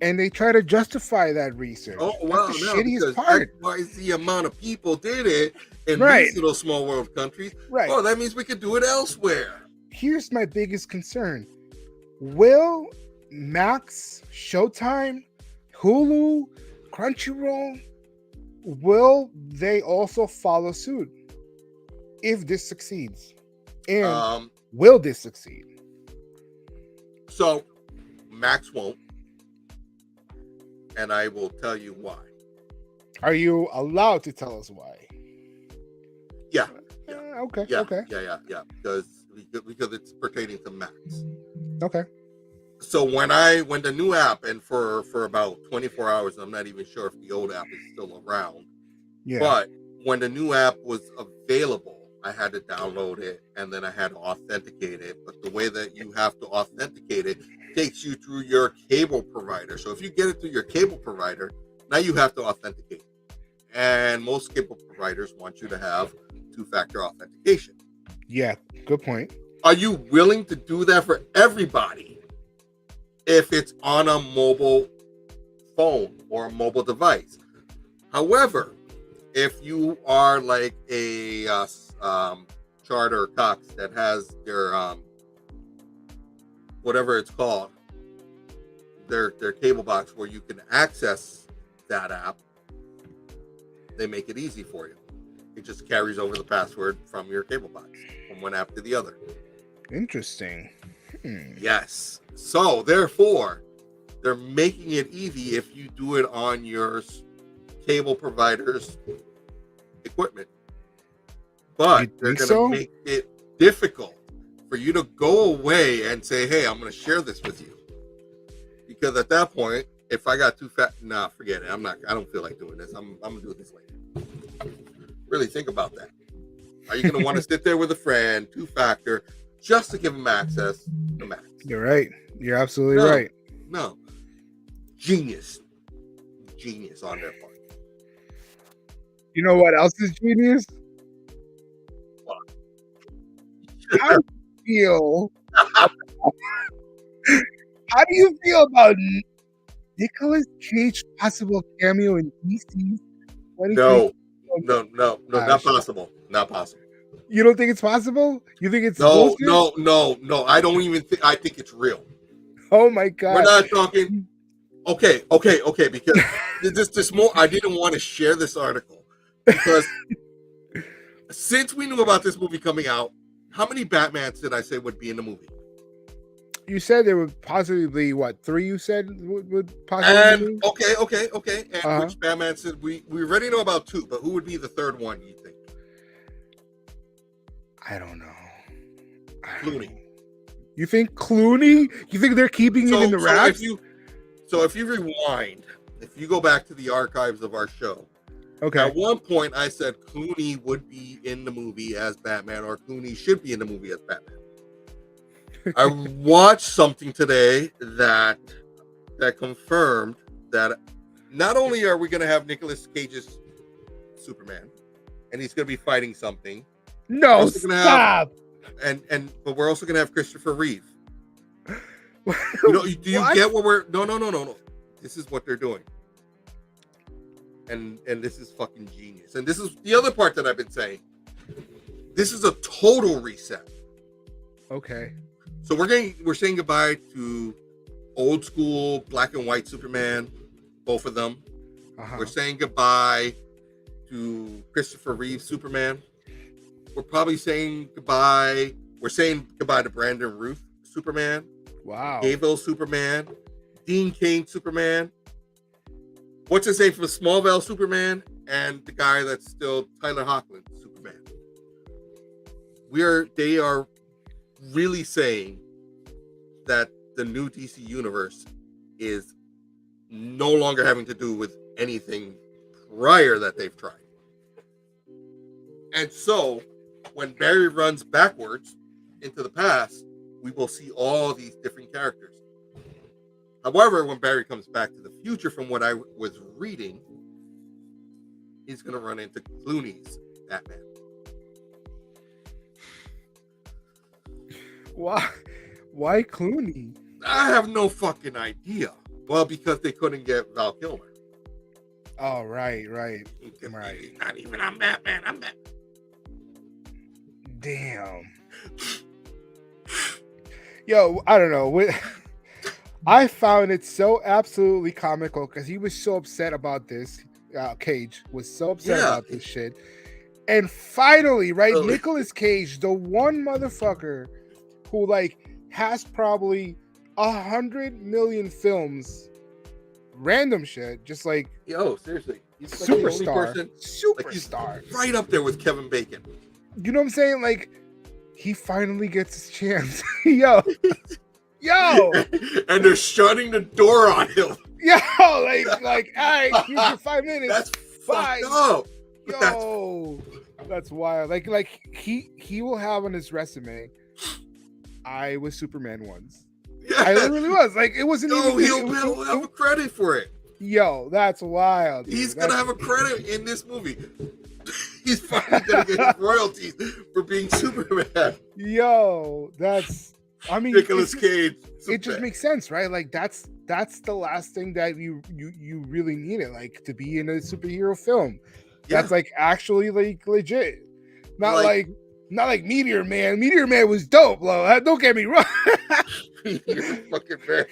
And they try to justify that research. Oh wow, that's the no, shittiest because part. XYZ amount of people did it in Right. these little small world countries. Right. Oh, that means we could do it elsewhere. Here's my biggest concern: will Max, Showtime, Hulu, Crunchyroll, will they also follow suit if this succeeds? And will this succeed? So Max won't. And I will tell you why. Are you allowed to tell us why? Yeah. Okay. Yeah. Okay. Yeah. Because it's pertaining to Max. Okay. So when the new app, and for about 24 hours, I'm not even sure if the old app is still around. Yeah. But when the new app was available, I had to download it and then I had to authenticate it. But the way that you have to authenticate it takes you through your cable provider. So if you get it through your cable provider, now you have to authenticate. And most cable providers want you to have two-factor authentication. Yeah, good point. Are you willing to do that for everybody if it's on a mobile phone or a mobile device? However, if you are like a Charter Cox that has their whatever it's called, their cable box where you can access that app, they make it easy for you. It just carries over the password from your cable box from one app to the other. Interesting. Yes. So therefore, they're making it easy if you do it on your cable provider's equipment. But they're going to make it difficult for you to go away and say, hey, I'm going to share this with you. Because at that point, if I got too fat, forget it. I don't feel like doing this. I'm going to do this later. Really think about that. Are you going to want to sit there with a friend, two-factor, just to give them access to Max? You're right. You're absolutely right. No. Genius on their part. You know what else is genius? What? How do you feel about Nicolas Cage's possible cameo in DC's? No, not possible. Not possible. You don't think it's possible? You think it's no. I don't even think. I think it's real. Oh my god. We're not talking. Okay. Because this more. I didn't want to share this article because since we knew about this movie coming out, how many Batmans did I say would be in the movie? You said there would possibly be 3? You said would possibly. And okay. And which Batman said we already know about 2, but who would be the third one? You think? I don't know. Clooney. You think Clooney? You think they're keeping it in the wraps? If you rewind, if you go back to the archives of our show, okay. At one point I said Clooney would be in the movie as Batman, or Clooney should be in the movie as Batman. I watched something today that confirmed that not only are we going to have Nicolas Cage's Superman, and he's going to be fighting something. No, stop. But we're also going to have Christopher Reeve. Do you get what we're? No. This is what they're doing, and this is fucking genius. And this is the other part that I've been saying. This is a total reset. Okay. So we're saying goodbye to old school black and white Superman, both of them. Uh-huh. We're saying goodbye to Christopher Reeve Superman. We're probably saying goodbye. We're saying goodbye to Brandon Routh Superman. Wow. Gable Superman. Dean Cain Superman. What's his name from Smallville Superman? And the guy that's still Tyler Hoechlin Superman. They are really saying that the new DC universe is no longer having to do with anything prior that they've tried. And so when Barry runs backwards into the past, we will see all these different characters. However, when Barry comes back to the future, from what I was reading, he's going to run into Clooney's Batman. Why Clooney? I have no fucking idea. Well, because they couldn't get Val Kilmer. Oh, right. Not even I'm Batman. I'm Batman. Damn. Yo, I don't know. I found it so absolutely comical because he was so upset about this. Cage was so upset about this shit. And finally, right, Nicolas Cage, the one motherfucker who has probably 100 million films, random shit, just seriously, he's superstar, he's right up there with Kevin Bacon. You know what I'm saying? He finally gets his chance. Yo, and they're shutting the door on him. Yo, all right, here's your 5 minutes. That's Bye. fucked up. Yo, that's wild. He will have on his resume, I was Superman once. Yeah. I literally was. It wasn't even. He'll have a credit for it. Yo, that's wild. Dude. He's gonna have a credit in this movie. He's finally gonna get his royalties for being Superman. Yo, that's. I mean, Nicolas Cage. It just makes sense, right? That's the last thing that you really needed, to be in a superhero film. Yeah. That's actually legit. Not like Meteor Man. Meteor Man was dope, bro. Don't get me wrong. You're fucking man.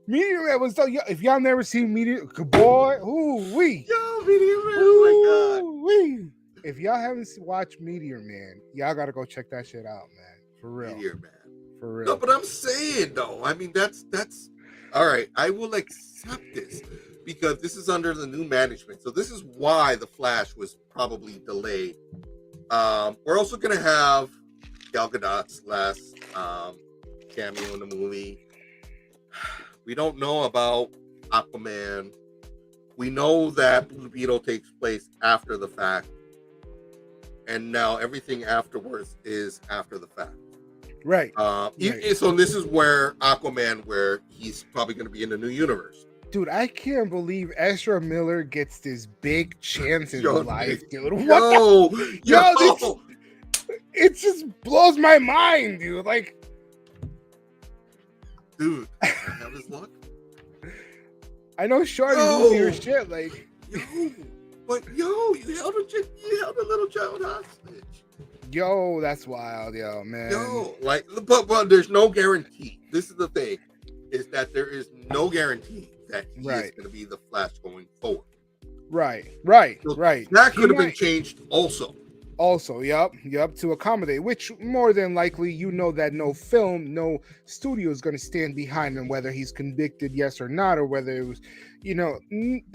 Meteor Man was dope. If y'all never seen Meteor, boy, ooh-wee. Yo, Meteor Man, oh my god. Wee. If y'all haven't watched Meteor Man, y'all gotta go check that shit out, man. For real. Meteor Man. For real. No, but I'm saying though, I mean that's all right. I will accept this because this is under the new management. So this is why the Flash was probably delayed. We're also gonna have Gal Gadot's last cameo in the movie. We don't know about Aquaman. We know that Blue Beetle takes place after the fact, and now everything afterwards is after the fact. Right. So this is where Aquaman, where he's probably going to be in the new universe. Dude, I can't believe Ezra Miller gets this big chance in life, dude. It just blows my mind, dude. Dude, I have his luck. I know Shorty was your shit, you held a little child hostage. Yo, that's wild, yo, man. Yo, but there's no guarantee. This is the thing, is that there is no guarantee that he is going to be the Flash going forward. Right. So Right. That could have been changed also. Yep, to accommodate, which more than likely, that no studio is going to stand behind him, whether he's convicted, yes or not, or whether it was, they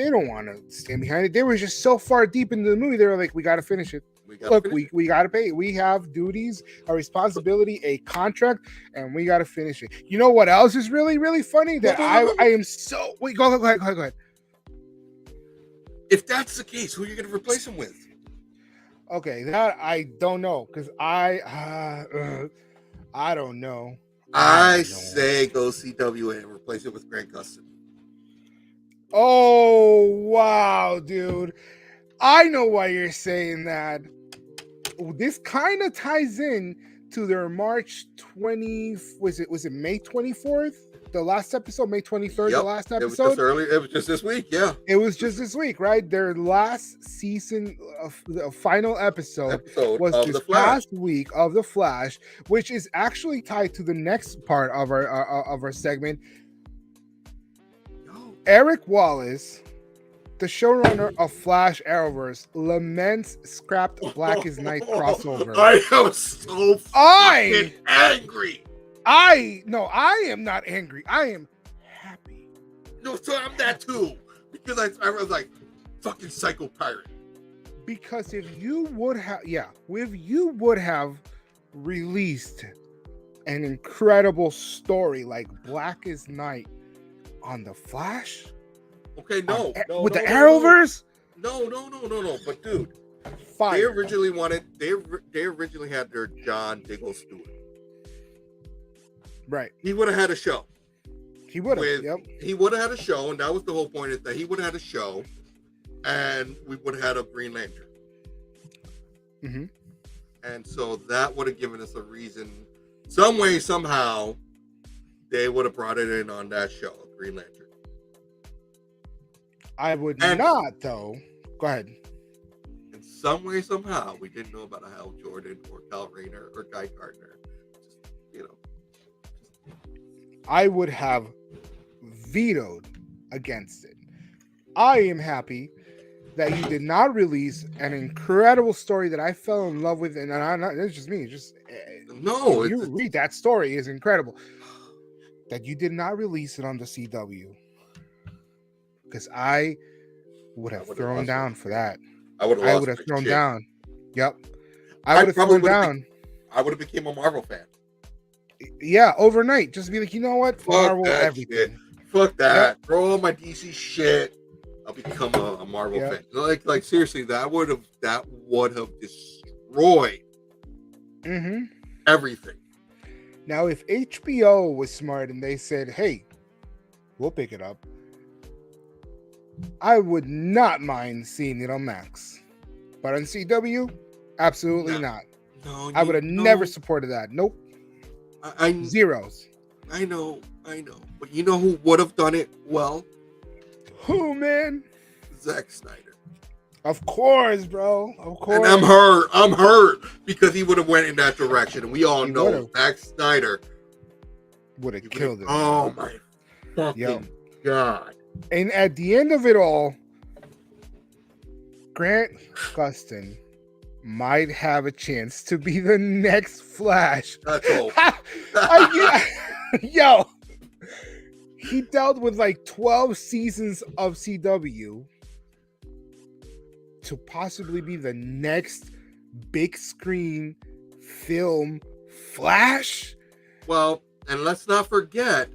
don't want to stand behind it. They were just so far deep into the movie. They were like, we got to finish it. We got to pay. We have duties, a responsibility, a contract, and we got to finish it. You know what else is really, really funny? That I am so... Wait, go ahead. If that's the case, who are you going to replace him with? Okay, that I don't know, because I don't know. I say go CWA and replace it with Grant Gustin. Oh, wow, dude. I know why you're saying that. This kind of ties in to their March 20. Was it May 24th? the last episode, May 23rd, Yep. the last It was episode. just early. It was just this week. Yeah. It was just this week, right? Their last season, the final episode was of this the Flash. past week of The Flash, which is actually tied to the next part of our segment. Yo, Eric Wallace, the showrunner of Flash Arrowverse, laments scrapped Black is Night crossover. I am so fucking angry. I am not angry. I am happy. No, so I'm that too. Because I was like, fucking psycho pirate. Because if you would have released an incredible story like Black is Night on the Flash, Okay, no. with the Arrowverse, No. But dude, fire. they originally had their John Diggle Stewart. Right. He would have had a show. He would have. With- Yep. He would have had a show, and that was the whole point, is that he would have had a show, and we would have had a Green Lantern. Mm-hmm. And so that would have given us a reason, some way, somehow, they would have brought it in on that show, Green Lantern. I would And- not, though. Go ahead. In some way, somehow, we didn't know about a Hal Jordan or Kyle Rayner or Guy Gardner. Just, I would have vetoed against it. I am happy that you did not release an incredible story that I fell in love with, and it's just me. Just No, you read that story is incredible. That you did not release it on the CW, because I would have thrown down for that. I would have thrown down. Yep, I I would have probably thrown would've down. I would have became a Marvel fan. Yeah, overnight, just be like, you know what, Marvel, that everything. Fuck that. Throw all my DC shit. I'll become a Marvel fan. Like seriously, that would have destroyed Mm-hmm. everything. Now, if HBO was smart and they said, "Hey, we'll pick it up," I would not mind seeing it on Max. But on CW, absolutely not. No, I would have never supported that. Nope. I Zeros. I know. But you know who would have done it well? Who, man? Zack Snyder. Of course, bro. Of course. And I'm hurt because he would have went in that direction. And we all He know would've. Zack Snyder Would have killed it. Oh my fucking god. And at the end of it all, Grant Gustin might have a chance to be the next Flash. That's all. Yo, he dealt with like 12 seasons of CW to possibly be the next big screen film Flash. Well, and let's not forget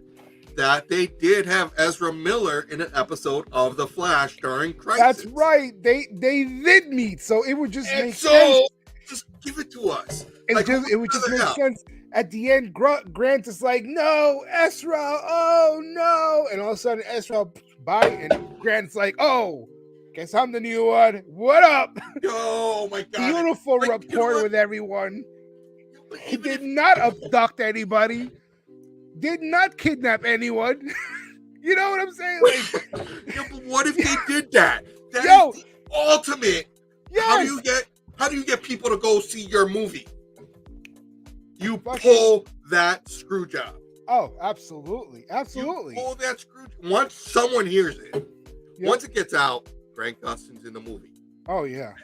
that they did have Ezra Miller in an episode of The Flash during Crisis. That's right. They did meet, so it would just And make so, sense. just give it to us. It Like, would just make out. sense. At the end, Grant is like, "No, Ezra, oh no!" And all of a sudden, Ezra bye, and Grant's like, "Oh, guess I'm the new one. What up?" Oh my god. Beautiful Like, rapport you know what? with everyone. But He even did if- not abduct anybody. Did not kidnap anyone. You know what I'm saying? Like, Yeah, but what if they did that? That Yo! is the ultimate. How yes. do you get people to go see your movie? You Fuck pull that screw job. Oh, absolutely, absolutely. You pull that screw. Once someone hears it, Yep. once it gets out, Grant Gustin's in the movie. Oh yeah.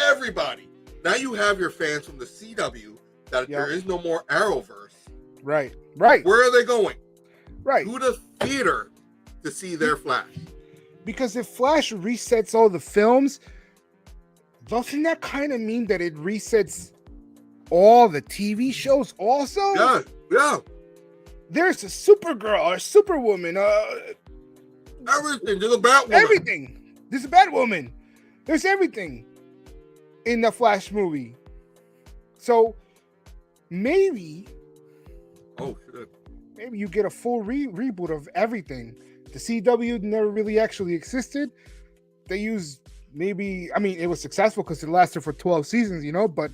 Everybody. Now you have your fans from the CW that there is no more Arrowverse. Right. Where are they going? Right. To the theater to see their Flash. Because if Flash resets all the films, doesn't that kind of mean that it resets all the TV shows also? Yeah. There's a Supergirl or Superwoman, Everything. There's a Batwoman. everything. There's a Batwoman. There's everything in the Flash movie. So maybe Oh shit. you get a full reboot of everything. The CW never really actually existed. They used it was successful because it lasted for 12 seasons, but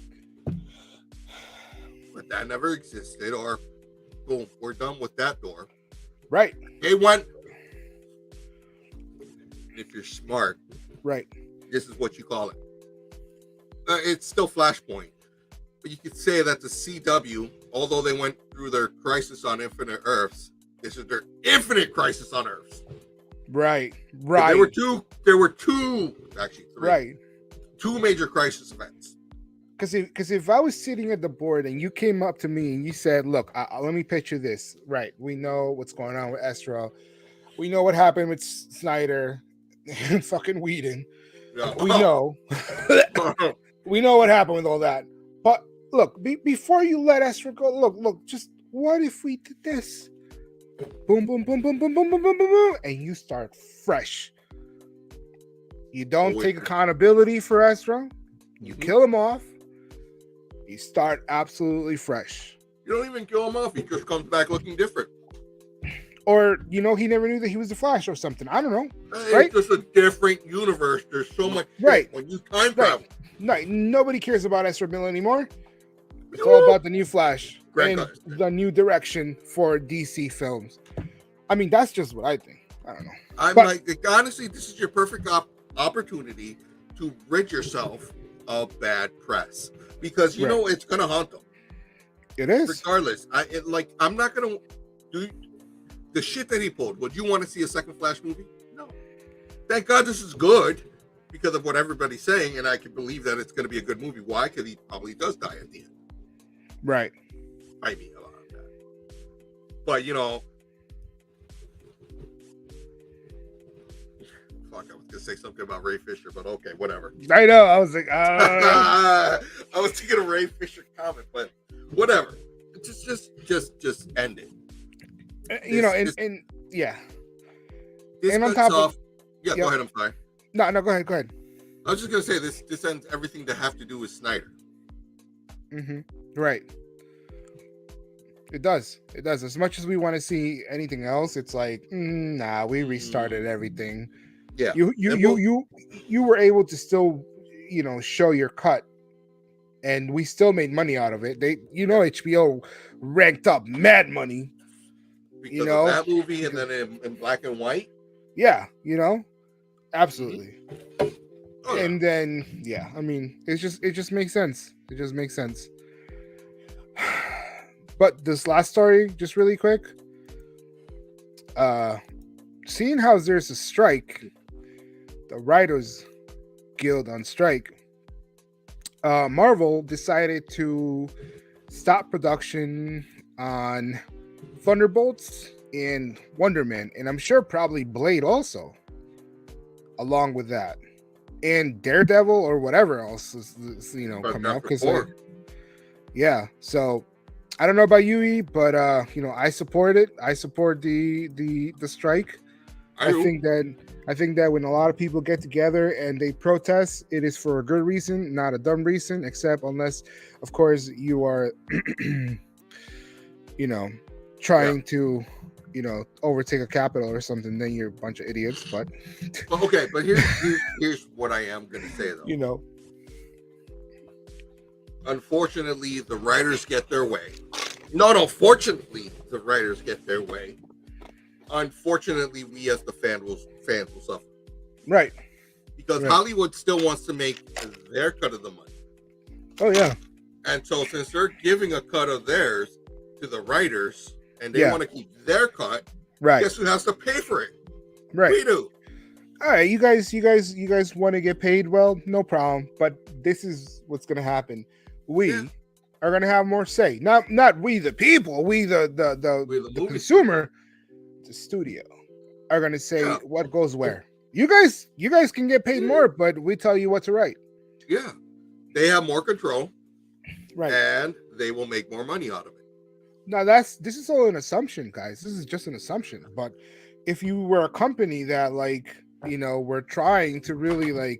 But that never existed. Or boom, we're done with that door. Right. They went. If you're smart, Right. this is what you call it. It's still Flashpoint, but you could say that the CW, although they went through their Crisis on Infinite Earths, this is their Infinite Crisis on Earths. Right. So Right. there were two, actually three. Right. Two major crisis events. Because if I was sitting at the board and you came up to me and you said, "Look, let me picture this. Right, we know what's going on with Ezra. We know what happened with Snyder and fucking Whedon. Yeah. We know, we know what happened with all that. But look, before you let Ezra go, look, just what if we did this? Boom, boom, boom, boom, boom, boom, boom, boom, boom, boom, and you start fresh. You don't take accountability for Ezra. You kill him off. You start absolutely fresh. You don't even kill him off. He just comes back looking different. Or, he never knew that he was the Flash or something. I don't know. Right? It's just a different universe. There's so much. Right. When you time travel. Right. Nobody cares about Ezra Miller anymore. It's all about the new Flash and the new direction for DC films. I mean, that's just what I think. I don't know. Honestly, this is your perfect opportunity to rid yourself of bad press. Because you know it's gonna haunt them. It is. Regardless, I'm not gonna do the shit that he pulled. Would you want to see a second Flash movie? No. Thank God this is good because of what everybody's saying, and I can believe that it's gonna be a good movie. Why? Because he probably does die at the end. Right. I mean a lot of that. But fuck, I was gonna say something about Ray Fisher, but okay, whatever. I know. I was like, I was thinking of Ray Fisher comic, but whatever. Just end it. and yeah. This and on top of go ahead. I'm sorry. No, go ahead. I was just gonna say this ends everything to have to do with Snyder. Mm-hmm. Right. It does. As much as we want to see anything else, it's like, nah, we restarted everything. Yeah. You were able to still, show your cut, and we still made money out of it. HBO ranked up mad money. Because of that movie and then in black and white. Yeah, absolutely. Oh, yeah. And then I mean, it just makes sense. It just makes sense. But this last story, just really quick. Seeing how there's a strike, the Writers Guild on strike, Marvel decided to stop production on Thunderbolts and Wonder Man, and I'm sure probably Blade also, along with that, and Daredevil or whatever else is coming up. Because so I don't know about you, but I support it. I support the strike. I think that when a lot of people get together and they protest, it is for a good reason, not a dumb reason, except unless, of course, you are, trying to, overtake a capital or something. Then you're a bunch of idiots. But okay, but here's what I am going to say though. Unfortunately, the writers get their way. No, fortunately, the writers get their way. Unfortunately, we as the fans will suffer. Right. Because Hollywood still wants to make their cut of the money. Oh, yeah. And so since they're giving a cut of theirs to the writers and they want to keep their cut, guess who has to pay for it? Right. We do. All right, you guys want to get paid? Well, no problem. But this is what's going to happen. We are going to have more say. Not we the people. We the consumer. The studio are going to say what goes where. You guys can get paid more, but we tell you what to write. Yeah, they have more control, right? And they will make more money out of it. Now this is all an assumption, guys. This is just an assumption. But if you were a company that were trying to really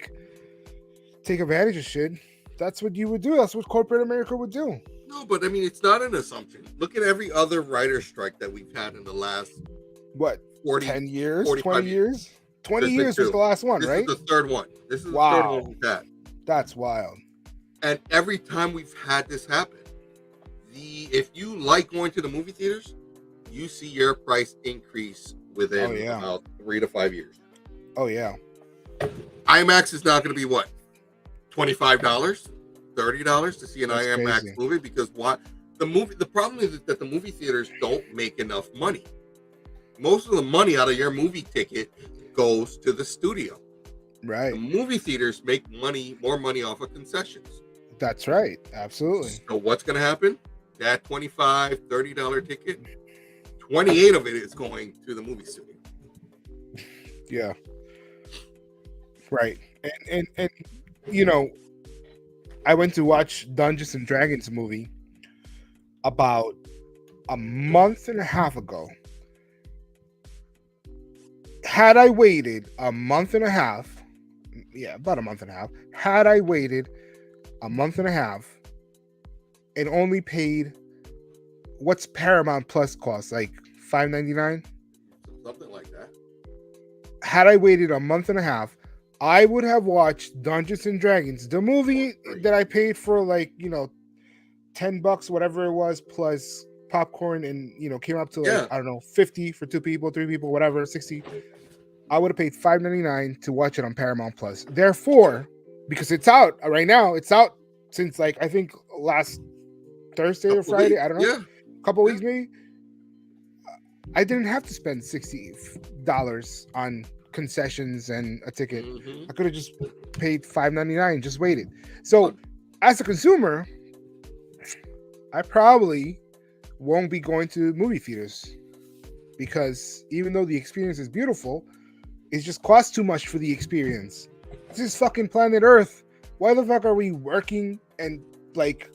take advantage of shit, that's what you would do. That's what corporate America would do. No, but I mean, it's not an assumption. Look at every other writer's strike that we've had in the last 10 years, 20 years? 20 years was the last one, right? This is the third one. This is the third one we've had. That's wild. And every time we've had this happen, if you like going to the movie theaters, you see your price increase within about 3 to 5 years. Oh yeah. IMAX is now going to be what? $25, $30 to see an That's IMAX crazy. movie, because what? The problem is that the movie theaters don't make enough money. Most of the money out of your movie ticket goes to the studio. Right. The movie theaters make more money off of concessions. That's right. Absolutely. So what's going to happen? That $25, $30 ticket, 28 of it is going to the movie studio. Yeah. Right. And you know, I went to watch Dungeons and Dragons movie about a month and a half ago. Had I waited a month and a half, about a month and a half, had I waited a month and a half and only paid what's Paramount Plus cost, like $5.99? Something like that. Had I waited a month and a half, I would have watched Dungeons and Dragons, the movie that I paid for, like, $10, whatever it was, plus popcorn, and came up to like, I don't know, 50 for 2 people, 3 people, whatever, 60. I would have paid $5.99 to watch it on Paramount Plus. Therefore, because it's out right now, it's out since, like, I think last Thursday or Friday, I don't know, a couple weeks maybe. I didn't have to spend $60 on concessions and a ticket. I could have just paid $5.99, just waited. So as a consumer, I probably won't be going to movie theaters, because even though the experience is beautiful, it just costs too much for the experience. This is fucking planet Earth. Why the fuck are we working and like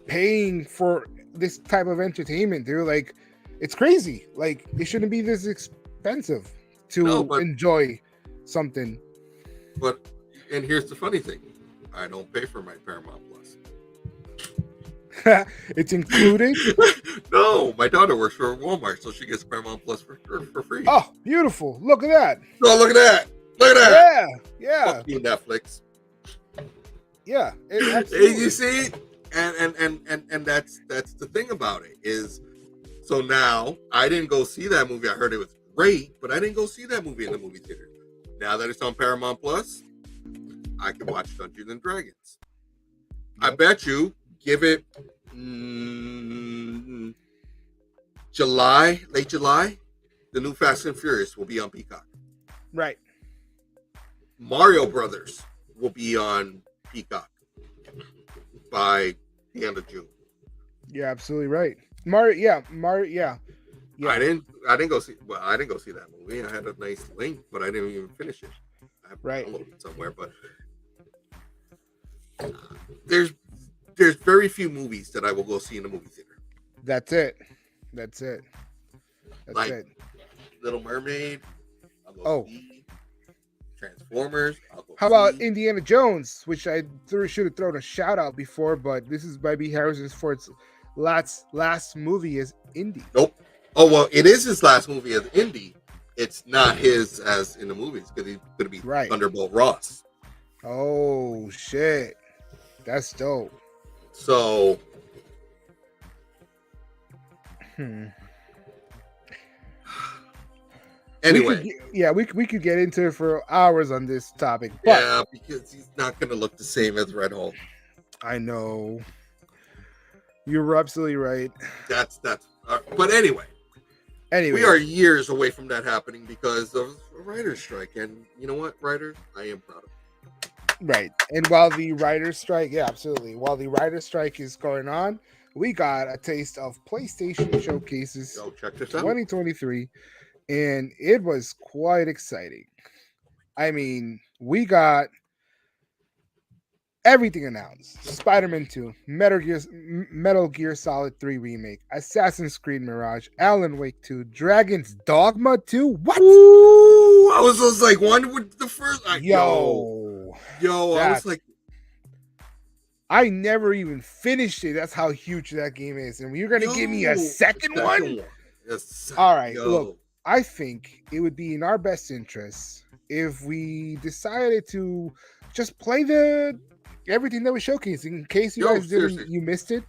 paying for this type of entertainment, dude? Like, it's crazy. Like, it shouldn't be this expensive to enjoy something. And here's the funny thing: I don't pay for my Paramount Plus. It's included. No, my daughter works for Walmart, so she gets Paramount Plus for free. Oh, beautiful! Look at that. Oh, look at that! Look at that! Yeah. Fuck you, Netflix. Yeah. You see, and that's the thing about it is. So now I didn't go see that movie. I heard it was great, but I didn't go see that movie in the movie theater. Now that it's on Paramount Plus, I can watch Dungeons and Dragons. I bet you give it late July, the new Fast and Furious will be on Peacock. Right. Mario Brothers will be on Peacock by the end of June. You're absolutely right. Mario. I didn't go see that movie. I had a nice link, but I didn't even finish it. I have to download it somewhere, but there's very few movies that I will go see in a movie theater. That's it. Like Little Mermaid. I'll go see Transformers. How about Indiana Jones, which I should have thrown a shout out before, but this is Bobby Harrison's last movie as Indy. Nope. Oh, well, it is his last movie as Indy. It's not his as in the movies, because he's going to be Thunderbolt Ross. Oh, shit. That's dope. So. Anyway. We could get into it for hours on this topic. But yeah, because he's not going to look the same as Red Hulk. I know. You're absolutely right. That's but anyway, we are years away from that happening because of a writer's strike, and you know what, writers, I am proud of you. Right, and while the writer's strike, while the writer's strike is going on, we got a taste of PlayStation showcases. Go check this out. 2023, and it was quite exciting. I mean, we got everything announced: Spider-Man 2, Metal Gear Solid 3 Remake, Assassin's Creed Mirage, Alan Wake 2, Dragon's Dogma 2. What? Ooh, I was like, one with the first. Yo, I was like, I never even finished it. That's how huge that game is. And you're gonna give me a second one? Yes. All right, look, I think it would be in our best interest if we decided to just play everything that was showcasing, in case you guys you missed it.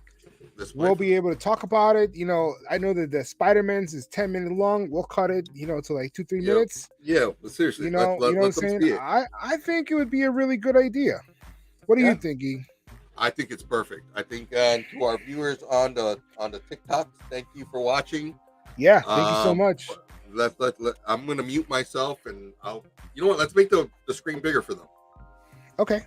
we'll be able to talk about it. You know, I know that the Spider-Man's is 10 minutes long. We'll cut it, you know, to like 2-3 minutes. Yeah, but seriously, You know, let what I'm them saying? see it. I think it would be a really good idea. What do you think, E? I think it's perfect. I think, and to our viewers on the TikToks, thank you for watching. Yeah, thank you so much. I'm gonna mute myself, and you know what? Let's make the screen bigger for them. Okay.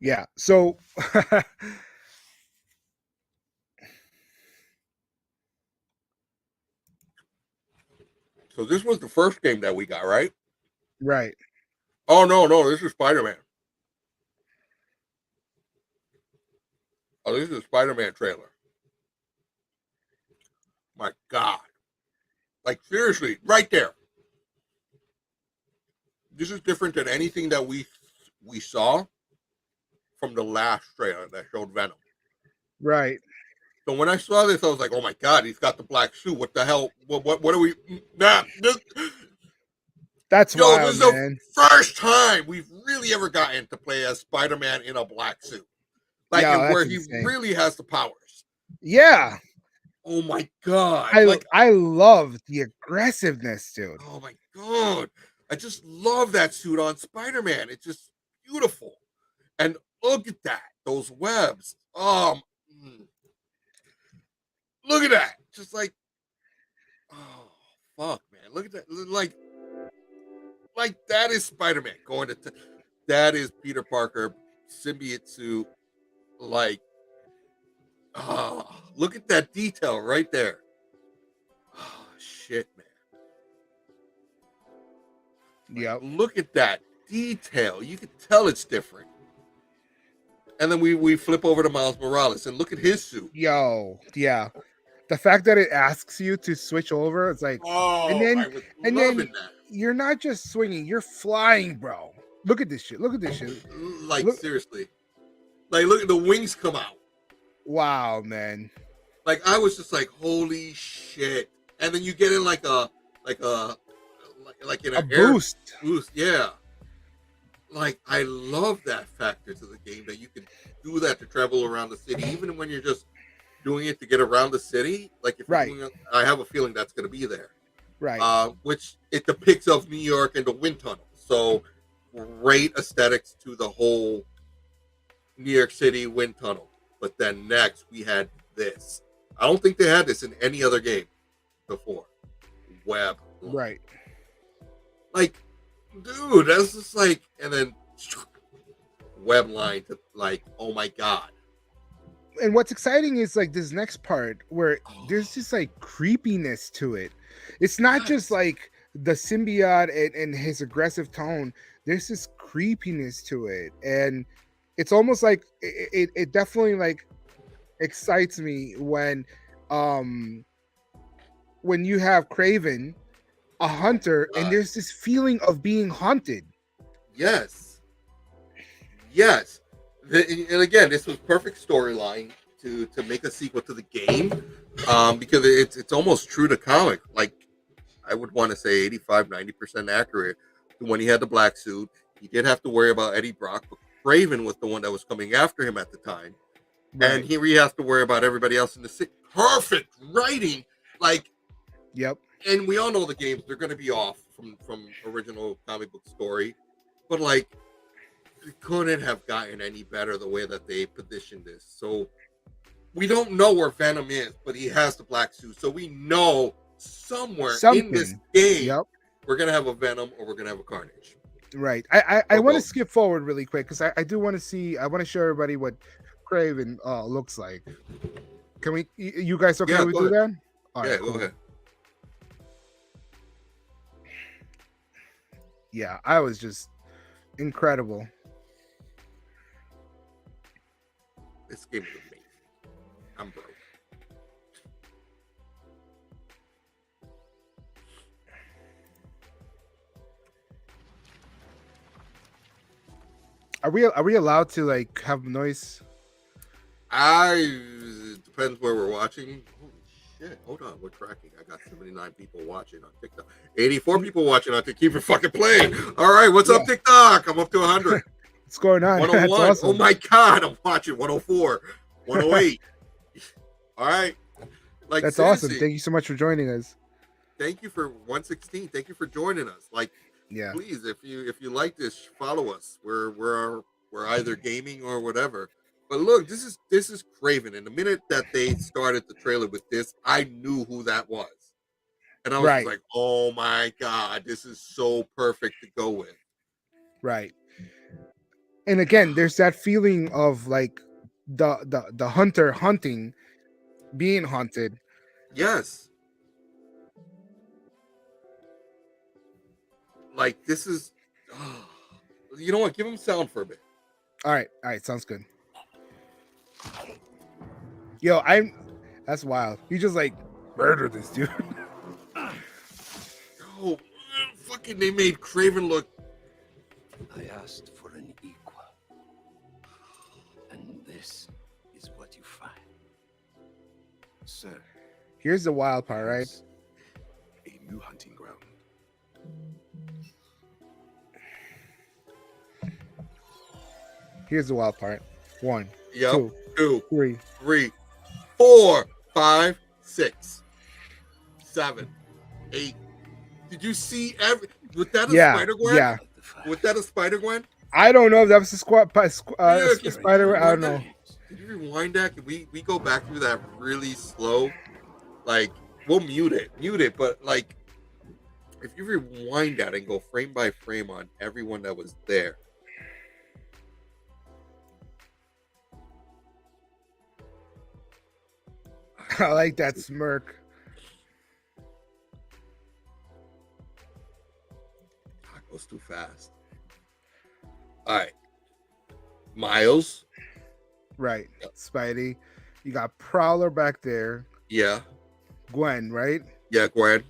Yeah. So so this was the first game that we got, right? Right. Oh no, this is Spider-Man. Oh, this is a Spider-Man trailer. My God. Like seriously, right there. This is different than anything that we saw from the last trailer that showed Venom. Right. So when I saw this, I was like, "Oh my God, he's got the black suit! What the hell? What are we? Nah, That's wild, this is man. the first time we've really ever gotten to play as Spider-Man in a black suit, like where he really has the powers." Yeah. Oh my God! I love the aggressiveness, dude. Oh my God! I just love that suit on Spider-Man. It's just beautiful, and look at that, those webs. Look at that! Just like, oh fuck, man! Look at that! Like that is Spider-Man going to. That is Peter Parker symbiote suit. Like, look at that detail right there. Oh shit, man! Yeah. Look at that detail. You can tell it's different. And then we flip over to Miles Morales and look at his suit. Yo, yeah. The fact that it asks you to switch over, it's like, I was loving that. You're not just swinging, you're flying, bro. Look at this shit. Look at this shit. Like seriously, like look at the wings come out. Wow, man. Like I was just like, holy shit! And then you get in like in a boost. Yeah. Like I love that factor to the game that you can do that to travel around the city, even when you're just doing it to get around the city. Like if you're doing it, I have a feeling that's going to be there. Right. Which it depicts of New York and the wind tunnel. So great aesthetics to the whole New York City wind tunnel. But then next we had this. I don't think they had this in any other game before. Web. Right. Like, dude, that's just like, and then web line to like, oh my God. And what's exciting is like this next part where there's just like creepiness to it. It's not just like the symbiote and his aggressive tone. There's this creepiness to it, and it's almost like it definitely like excites me when you have Craven, a hunter, and there's this feeling of being hunted. Yes. And again, this was perfect storyline to make a sequel to the game, because it's almost true to comic. Like I would want to say 85-90% accurate. When he had the black suit, he did have to worry about Eddie Brock, but Craven was the one that was coming after him at the time. Right. And here he has to worry about everybody else in the city. Perfect writing. Like, yep. And we all know the games, they're going to be off from original comic book story. But, like, it couldn't have gotten any better the way that they positioned this. So, we don't know where Venom is, but he has the black suit. So, we know somewhere in this game, we're going to have a Venom or we're going to have a Carnage. Right. I want to skip forward really quick because I do want to see, I want to show everybody what Craven looks like. Can we, you guys okay with do that? All right, cool. Go ahead. Yeah, I was just incredible. This game is amazing. I'm broke. Are we allowed to like have noise? It depends where we're watching. Holy shit. Hold on. We're tracking. I got 79 people watching on TikTok. 84 people watching on TikTok. Keep it fucking playing. All right. What's up, TikTok? I'm up to 100. What's going on? 101. That's awesome. Oh my God. I'm watching 104. 108. All right. Like, that's seriously, awesome. Thank you so much for joining us. Thank you for 116. Thank you for joining us. Like, Yeah. please, if you like this, follow us. We're either gaming or whatever. But look, this is Craven. And the minute that they started the trailer with this, I knew who that was. And I was just like, oh my God, this is so perfect to go with. Right. And again, there's that feeling of like the hunter hunting, being hunted. Yes. Like, this is, you know what? Give him sound for a bit. All right, sounds good. That's wild. You just like murder this dude. Oh, fucking, they made Craven look. I asked for an equal, and this is what you find. Sir, Here's the wild part, right? a new hunting ground. Here's the wild part. 1, Yep. 2, 2, 3. 3, 4, 5, 6, 7, 8. Did you see was that a Spider Gwen? Yeah. Was that a Spider Gwen? I don't know if that was a Yeah, spider. I don't know. Did you rewind that? Can we go back through that really slow? Like, we'll mute it, but like, if you rewind that and go frame by frame on everyone that was there. I like that smirk. That goes too fast. All right. Miles. Right. Yep. Spidey. You got Prowler back there. Yeah. Gwen, right? Yeah, Gwen.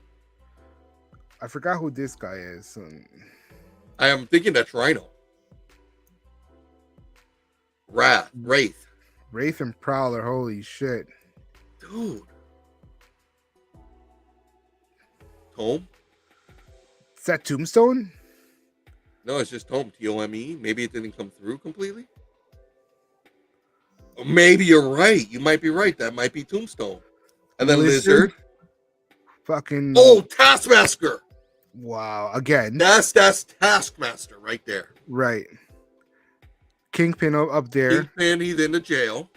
I forgot who this guy is. I am thinking that's Rhino. Wraith. Wraith and Prowler. Holy shit. Dude. Tome? Is that Tombstone? No, it's just Tome. Tome. Maybe it didn't come through completely. Or maybe you're right. You might be right. That might be Tombstone. And then Lizard. Fucking. Oh, Taskmaster. Wow. Again. That's Taskmaster right there. Right. Kingpin up there. Kingpin, he's in the jail.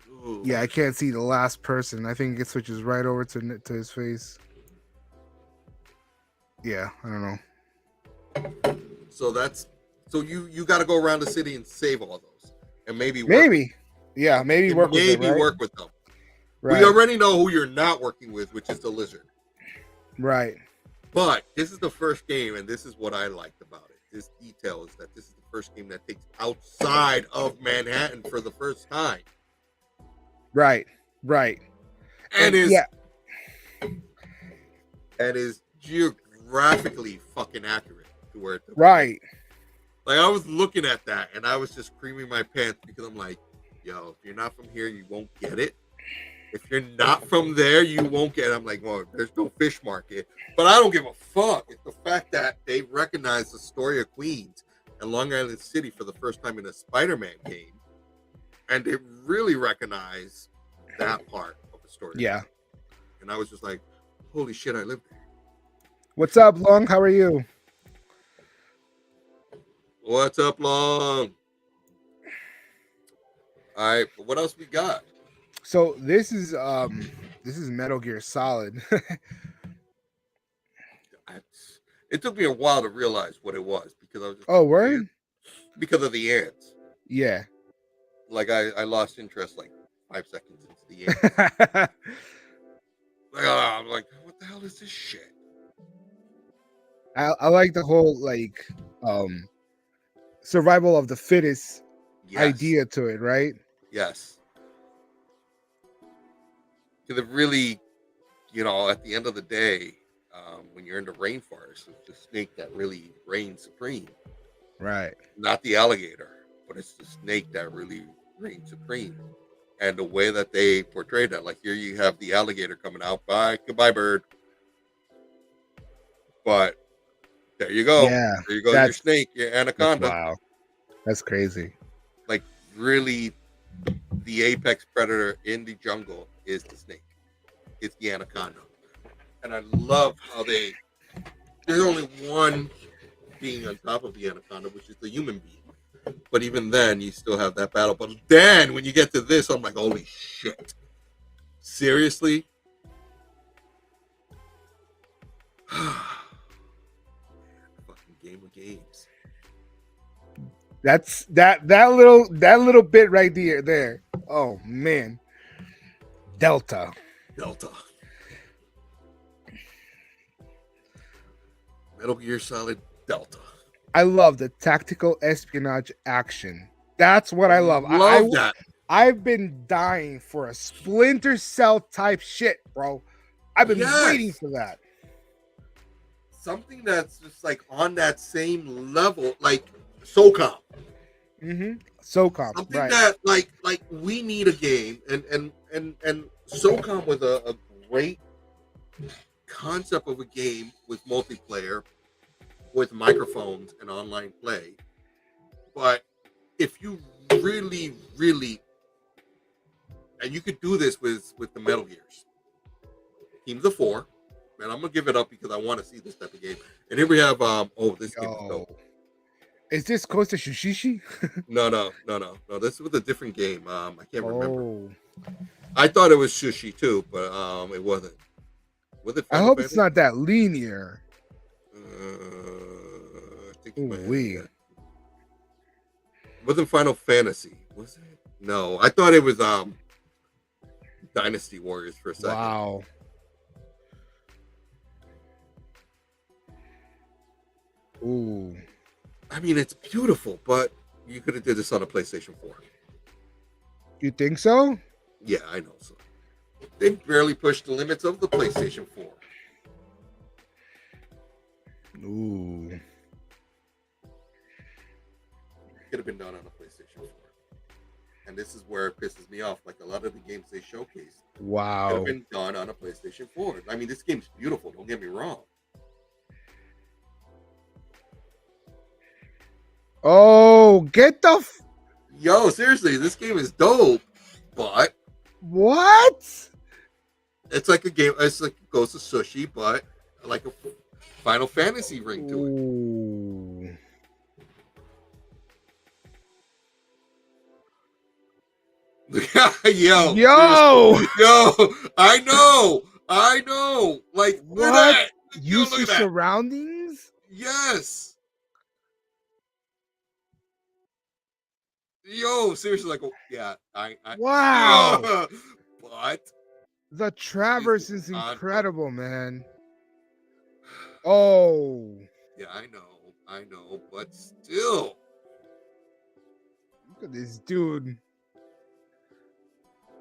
Ooh. Yeah, I can't see the last person. I think it switches right over to his face. Yeah, I don't know. So you got to go around the city and save all those, and maybe work with them. Right. We already know who you're not working with, which is the Lizard. Right. But this is the first game, and this is what I liked about it. This detail is that this is the first game that takes outside of Manhattan for the first time. Right. And is geographically fucking accurate to where it's right. Like, I was looking at that and I was just creaming my pants because I'm like, yo, if you're not from here, you won't get it. If you're not from there, you won't get it. I'm like, well, there's no fish market. But I don't give a fuck. It's the fact that they recognize the story of Queens and Long Island City for the first time in a Spider-Man game. And they really recognize that part of the story. Yeah. And I was just like, holy shit, I live there. What's up, Long? How are you? What's up, Long? All right, but what else we got? So this is Metal Gear Solid. It took me a while to realize what it was because I was just word? Because of the ants. Yeah. Like I lost interest like 5 seconds into the ants. I'm like, what the hell is this shit? I like the whole like survival of the fittest idea to it, right? Yes. Because it really, at the end of the day, when you're in the rainforest, it's the snake that really reigns supreme. Right. Not the alligator, but it's the snake that really reigns supreme. and the way that they portrayed that. Like here, you have the alligator coming out. Bye, goodbye, bird. But there you go. Yeah, There you go. Your that's snake, your anaconda. wow. That's crazy. Like really, the apex predator in the jungle is the snake. It's the anaconda, and I love how there's only one being on top of the anaconda, which is the human being. But even then, you still have that battle. But then, when you get to this, I'm like, holy shit! Seriously? Fucking game of games. That's that little bit right there. Oh man, Delta. Metal Gear Solid Delta. I love the tactical espionage action. That's what I love. Love that. I've been dying for a Splinter Cell type shit, bro. I've been waiting for that. Something that's just like on that same level, like SOCOM. SOCOM. Something Right. that like we need a game, and SOCOM with a great concept of a game with multiplayer, with microphones and online play. But if you really, and you could do this with the Metal Gears, Teams of 4, man, I'm gonna give it up because I want to see this type of game. And here we have this game is dope. Is this close to Shushishi? No. This is with a different game. I can't remember. Oh. I thought it was Sushi too, but it wasn't. Was it? I hope it's not that linear. I think Ooh-wee. wasn't Final Fantasy, was it? No, I thought it was Dynasty Warriors for a second. Wow. Ooh. I mean, it's beautiful, but you could have did this on a PlayStation 4. You think so? Yeah, I know so. They barely pushed the limits of the PlayStation 4. Ooh. Could have been done on a PlayStation 4. And this is where it pisses me off. Like a lot of the games they showcased could Wow. have been done on a PlayStation 4. I mean, this game's beautiful. Don't get me wrong. Oh, get the Yo, seriously, this game is dope. But what? it's like a game. It's like Ghost of Sushi, but like a Final Fantasy ring to it. Ooh. Yo, Yo! I know. Like, look at that. Yo, Use look your at that. surroundings? Yes. Yo, seriously, like, yeah, I Wow. but The Traverse is content. incredible, man. Oh. yeah, I know, but still, Look at this dude.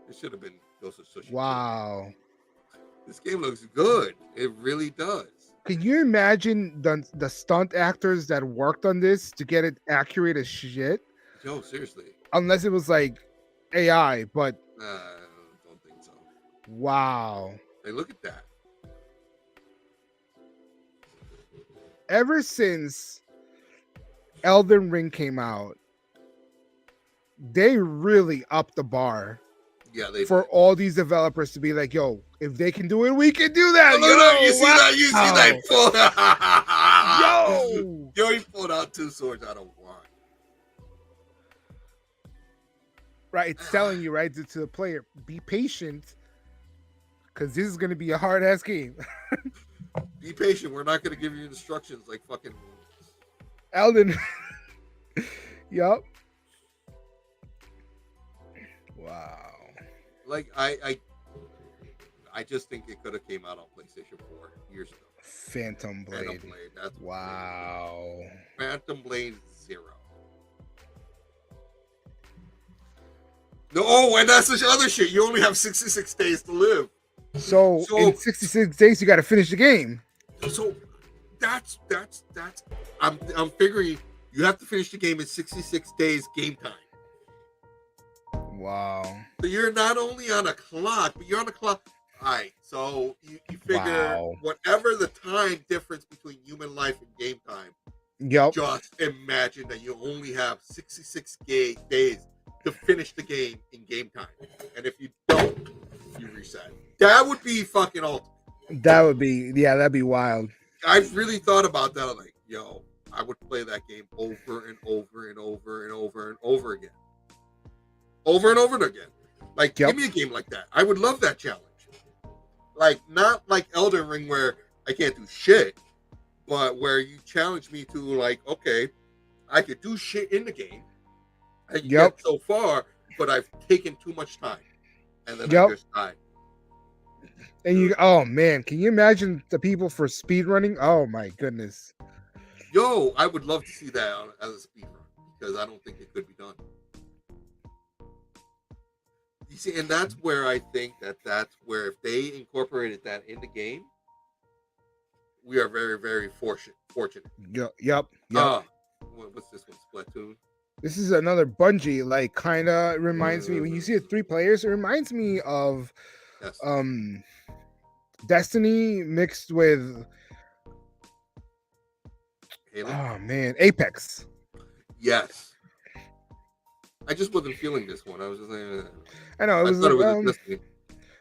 it should have been Ghost of Sushi. Wow. This game looks good. It really does. Can you imagine the stunt actors that worked on this to get it accurate as shit? Yo, seriously. Unless it was like AI, but I don't think so. wow. Hey, look at that. Ever since Elden Ring came out, they really upped the bar Yeah, they for did. all these developers to be like, yo, if they can do it, we can do that. Oh, look, look, you see wow. that? You see that? Yo. Yo, he pulled out two swords out of one. Right, it's telling you, right, to the player, be patient, because this is going to be a hard-ass game. Be patient. We're not going to give you instructions like fucking... Elden. Yup. Wow. Like, I just think it could have came out on PlayStation 4 years ago. Phantom Blade. Phantom Blade. That's Wow. Phantom Blade 0. No, oh, and that's the other shit. You only have 66 days to live. So in 66 days, you got to finish the game. So that's I'm figuring you have to finish the game in 66 days game time. Wow. So you're not only on a clock, but you're on a clock. All right, so you figure Wow. whatever the time difference between human life and game time, Yep. just imagine that you only have 66 days to finish the game in game time. And if you don't, you reset. That would be fucking ultimate. That'd be wild. I've really thought about that. I'm like, yo, I would play that game over and over and over and over and over again. Over and over again. Like, Yep. give me a game like that. I would love that challenge. Like, not like Elden Ring where I can't do shit, but where you challenge me to, like, okay, I could do shit in the game. I can get so far, but I've taken too much time. And then I just die. And oh man, can you imagine the people for speed running? Oh my goodness. Yo, I would love to see that as a speed run because I don't think it could be done. You see, and that's where I think that's where if they incorporated that in the game, we are very, very fortunate. Yep. What's this one? Splatoon. This is another Bungie. Like, kind of reminds me when you see it 3 players. It reminds me of Destiny mixed with Halo? Oh man, Apex. Yes. I just wasn't feeling this one. I was just like, I know it was. I thought it was Destiny.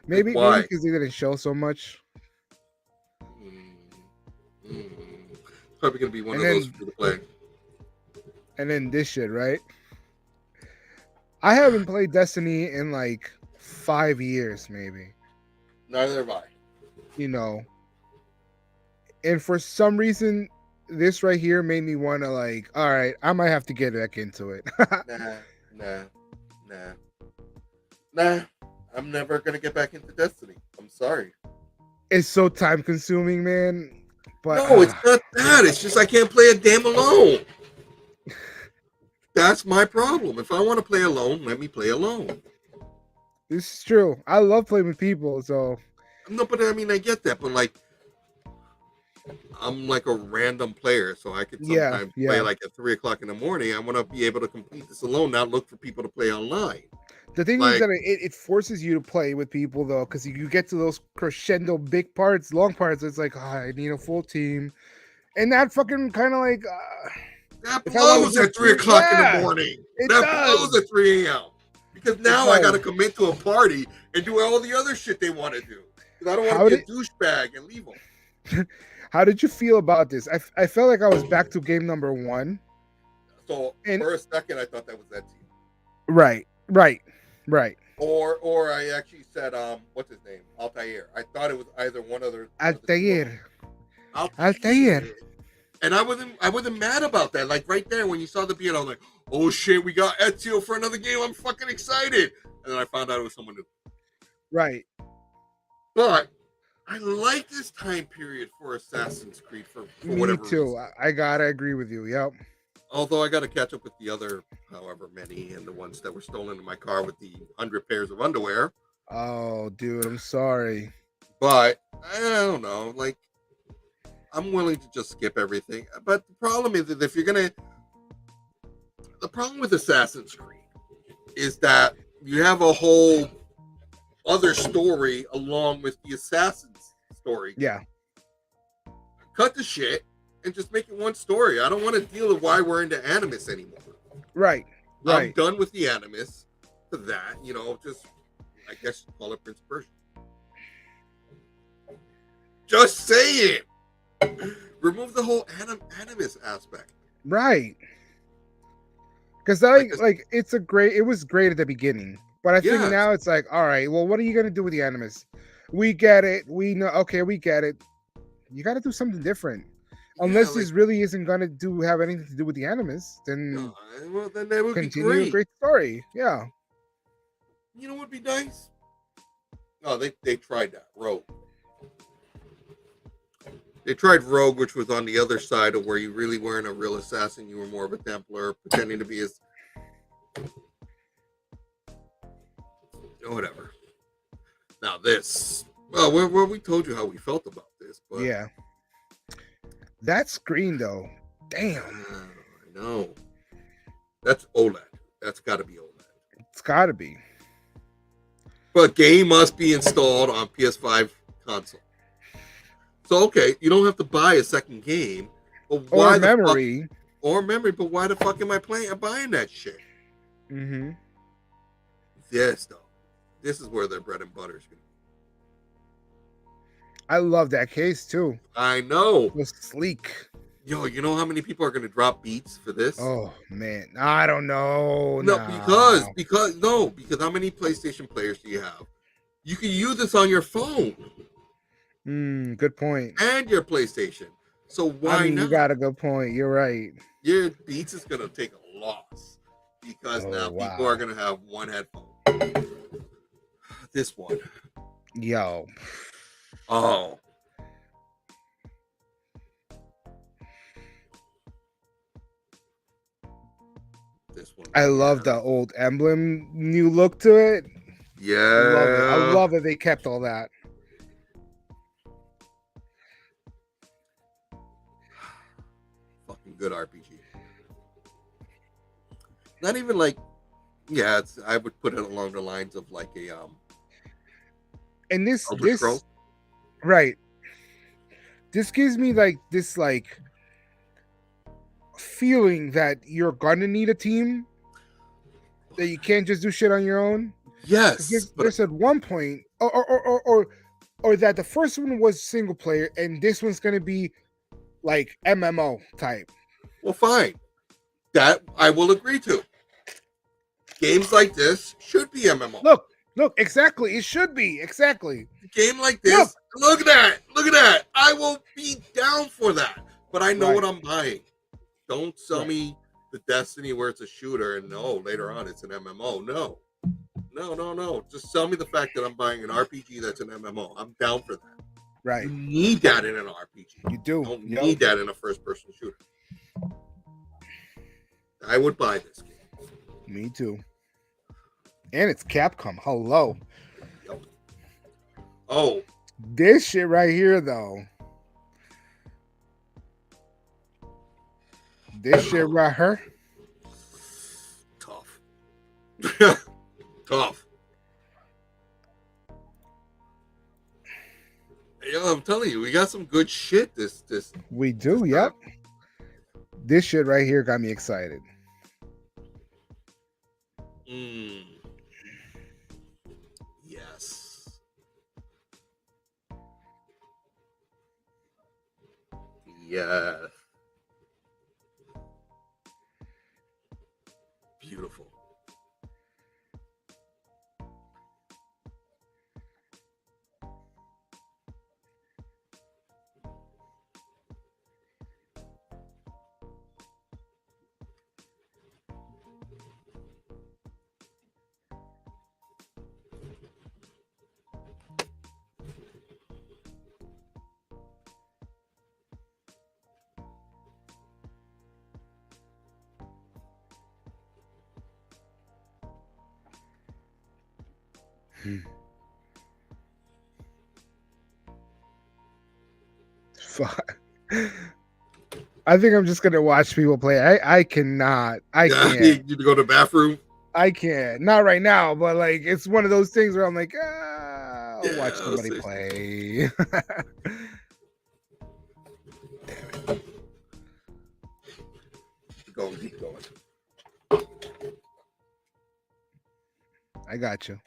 Maybe why? because they didn't show so much. It's probably gonna be one of those for the play. And then this shit, right? I haven't played Destiny in like 5 years, maybe. Neither have I. You know. And for some reason, this right here made me want to like, all right, I might have to get back into it. Nah. I'm never gonna get back into Destiny. I'm sorry. It's so time consuming, man. But no, it's not that. It's just I can't play a damn alone. That's my problem. If I want to play alone, let me play alone. This is true. I love playing with people, so no, but I mean I get that, but like I'm like a random player, so I could sometimes play like at 3:00 in the morning. I want to be able to complete this alone, not look for people to play online. The thing is that it forces you to play with people though, because you get to those crescendo big parts, long parts. It's like, I need a full team, and that fucking kind of like that blows at 3:00 in the morning. That blows at 3 a.m. Because now I got to commit to a party and do all the other shit they want to do. Because I don't want to be a douchebag and leave them. How did you feel about this? I felt like I was back to game number 1. So for a second, I thought that was that team. Right. Or I actually said, what's his name? Altair. I thought it was either one of the Altair. And I wasn't mad about that. Like right there when you saw the beard, I was like, oh shit, we got Ezio for another game. I'm fucking excited. And then I found out it was someone new. Right. But I like this time period for Assassin's Creed for whatever Me too. reason. I gotta agree with you. Yep. Although I got to catch up with the other, however many, and the ones that were stolen in my car with the 100 pairs of underwear. Oh, dude, I'm sorry. But I don't know. Like, I'm willing to just skip everything. But the problem is that if you're gonna, the problem with Assassin's Creed is that you have a whole other story along with the Assassin's story. Yeah. Cut the shit and just make it one story. I don't want to deal with why we're into Animus anymore. Right. I'm done with the Animus for that. You know, just, I guess you call it Prince of Persia. Just say it. Remove the whole Animus aspect. Right. Because it was great at the beginning. But I think now it's like, all right, well, what are you going to do with the Animus? We get it. We know. Okay, we get it. You got to do something different. Unless this really isn't going to have anything to do with the Animus, then, then that would continue be a great story. Yeah. You know what would be nice? Oh, they tried that. Rogue. They tried Rogue, which was on the other side of where you really weren't a real assassin. You were more of a Templar, pretending to be his... whatever. Now this... Well, we told you how we felt about this, but... Yeah. That screen, though. Damn. I know. That's OLED. That's got to be OLED. It's got to be. But game must be installed on PS5 console. So okay, you don't have to buy a second game, but Or why the fuck? memory. Or memory, but why the fuck am I buying that shit? Mm-hmm. This though, this is where their bread and butter is gonna be. I love that case too. I know. It was sleek. Yo, you know how many people are gonna drop beats for this? Oh man, I don't know. No, No. because how many PlayStation players do you have? You can use this on your phone Good point. and your PlayStation. So why not? You got a good point. You're right. Your Beats is gonna take a loss because now people are gonna have one headphone. This one. Yo. Oh. This one. I love the old emblem new look to it. Yeah. I love that they kept all that. Fucking good RPG. Not even like, yeah, I would put it along the lines of like a And this Scrolls. Right. This gives me like this like feeling that you're gonna need a team, that you can't just do shit on your own. Yes, There's at one point, or that the first one was single player, and this one's gonna be like MMO type. Well, fine. That I will agree to. Games like this should be MMO. Look, exactly. It should be exactly. A game like this. Look at that. I will be down for that. But I know what I'm buying. Don't sell me the Destiny where it's a shooter and later on it's an MMO. No. Just sell me the fact that I'm buying an RPG that's an MMO. I'm down for that. Right. You need that in an RPG. You do. You don't need that in a first-person shooter. I would buy this game. Me too. And it's Capcom. Hello. Yep. Oh. This shit right here, though. This shit right here. Tough. Tough. Yo, I'm telling you, we got some good shit. This we do. Yep. This shit right here got me excited. Yes. Yes. Beautiful. Fuck. I think I'm just gonna watch people play. I cannot. I can't. You need to go to the bathroom. I can't. Not right now, but like it's one of those things where I'm like, I'll watch somebody play. Damn it. Keep going. I got you.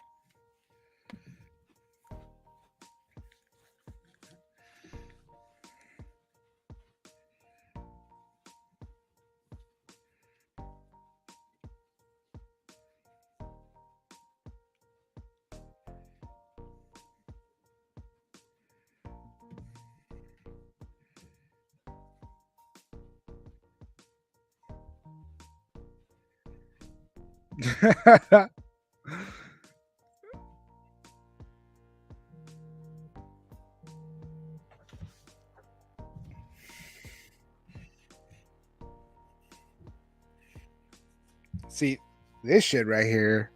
See, this shit right here.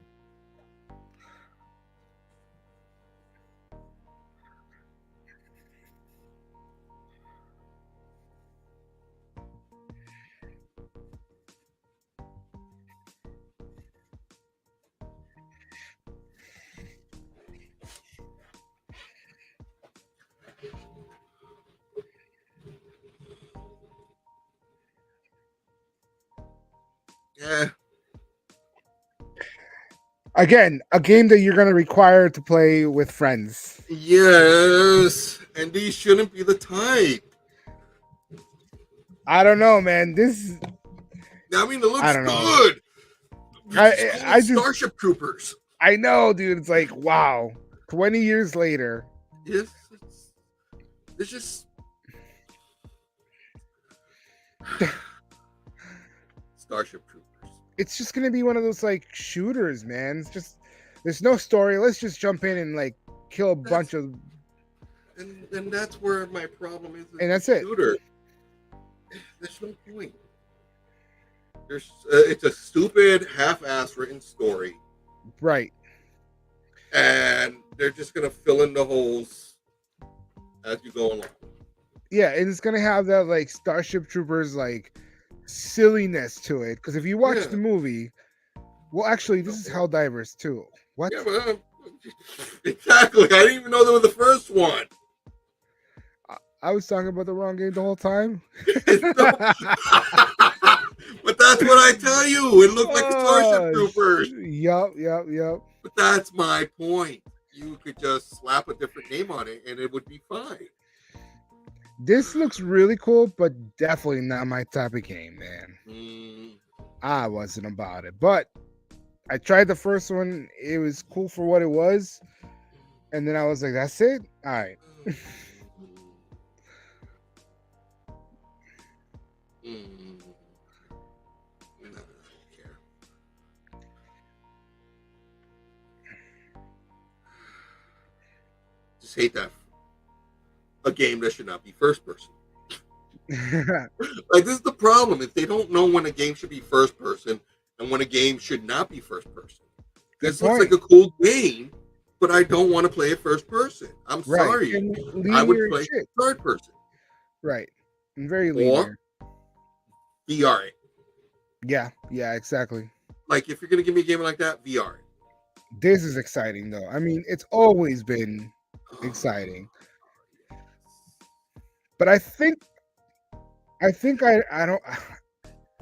Yeah. Again, a game that you're gonna require to play with friends. Yes, and these shouldn't be the type. I don't know, man. This I mean, it I looks don't know. good. You just call I it just Starship Troopers. I know, dude. It's like wow. 20 years later. Yes, it's just Starship Troopers. It's just gonna be one of those like shooters, man. It's just there's no story. Let's just jump in and like kill a bunch of And that's where my problem is. And that's it. Shooter. There's no point. It's a stupid, half-ass written story, right. and they're just gonna fill in the holes as you go along. Yeah, and it's gonna have that like Starship Troopers like silliness to it. Because if you watch Yeah. the movie, well, actually, this is Helldivers too. What? Yeah, but, exactly. I didn't even know they were the first one. I was talking about the wrong game the whole time. But that's what I tell you. It looked like a Starship Troopers. Yup. But that's my point. You could just slap a different name on it and it would be fine. This looks really cool, but definitely not my type of game, man. I wasn't about it. But I tried the first one. It was cool for what it was. And then I was like, that's it? All right. I don't care. Just hate that. A game that should not be first person. Like, this is the problem. If they don't know when a game should be first person and when a game should not be first person. This looks like a cool game, but I don't want to play it first person. I'm sorry. I would play third person. Right. And very linear. VR it. Yeah, exactly. Like, if you're going to give me a game like that, VR it. This is exciting, though. I mean, it's always been exciting. But I think I don't.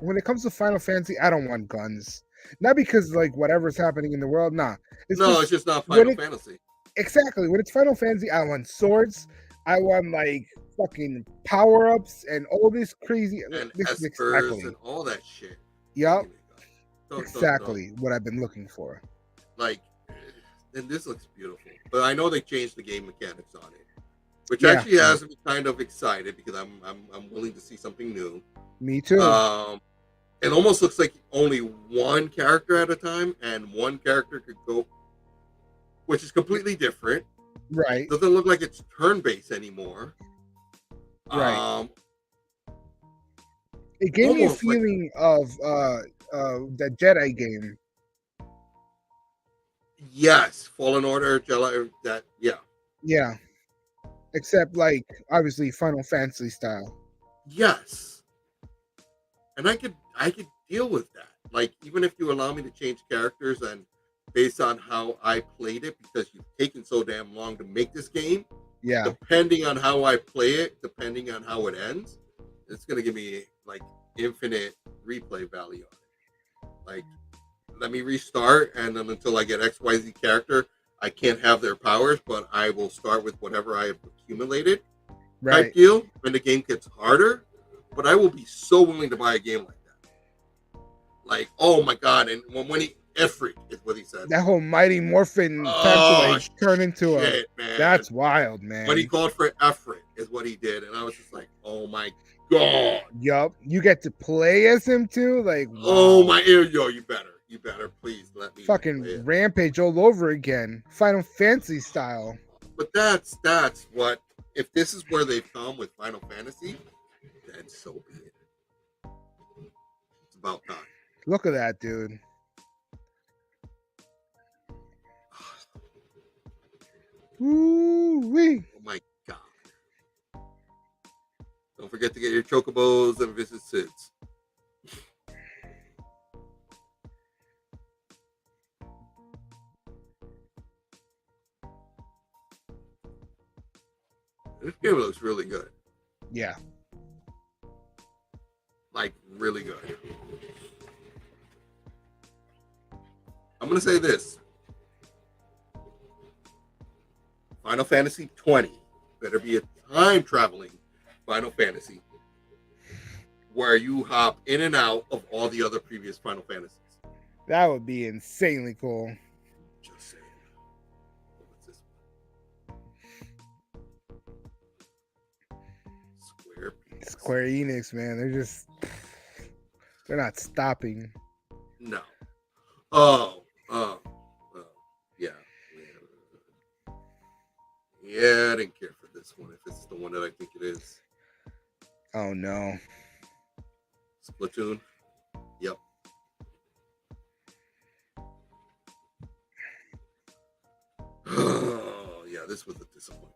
When it comes to Final Fantasy, I don't want guns. Not because like whatever's happening in the world. Nah, it's just not Final Fantasy. Exactly. When it's Final Fantasy, I want swords. I want like fucking power ups and all this crazy and this is exactly and all that shit. Yep. Exactly what I've been looking for. Like, and this looks beautiful. But I know they changed the game mechanics on it, which actually has me kind of excited because I'm willing to see something new. Me too. It almost looks like only one character at a time, and one character could go, which is completely different. Right. Doesn't look like it's turn-based anymore. Right. It gave me a feeling of the Jedi game. Yes, Fallen Order, Jedi. That Yeah. Except like obviously Final Fantasy style. Yes. And I could deal with that. Like, even if you allow me to change characters and based on how I played it, because you've taken so damn long to make this game. Yeah. Depending on how I play it, depending on how it ends, it's gonna give me like infinite replay value on it. Like, let me restart, and then until I get XYZ character, I can't have their powers, but I will start with whatever I have accumulated. Right. Type deal. When the game gets harder, but I will be so willing to buy a game like that. Like, oh my god! And when he Ifrit is what he said. That whole Mighty Morphin turn into man. That's wild, man. When he called for Ifrit is what he did, and I was just like, oh my god. Yup. You get to play as him too, like. Wow. Oh my ear, yo! You better, please let me. Fucking Rampage all over again, Final Fantasy style. But that's what. If this is where they've come with Final Fantasy, then so be it. It's about time. Look at that, dude. Ooh-wee. Oh my god. Don't forget to get your chocobos and visit Sid's. This game looks really good. Yeah. Like, really good. I'm gonna say this: Final Fantasy 20 better be a time traveling Final Fantasy where you hop in and out of all the other previous Final Fantasies. That would be insanely cool. Just saying. What's this one? Square Enix, man, they're not stopping. No. Yeah. Yeah, I didn't care for this one if it's the one that I think it is. Oh no. Splatoon. Yep. Oh, yeah, this was a disappointment.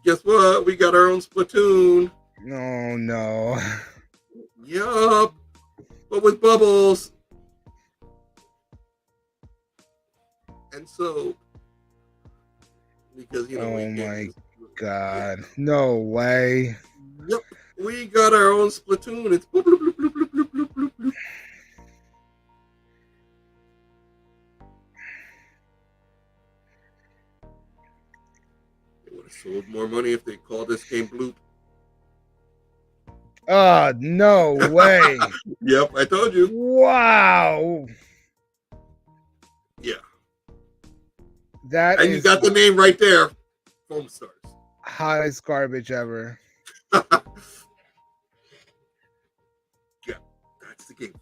Guess what? We got our own Splatoon. No, no. Yup. But with bubbles. And so, because, Oh my God. No way. Yep. We got our own Splatoon. It's bloop, bloop, bloop, bloop, bloop, bloop, bloop, bloop, bloop. They would have sold more money if they called this game Bloop. Oh, no way. Yep, I told you. Wow. Yeah. That And is you got the name right there. Foam Stars. hottest garbage ever. Yeah, that's the game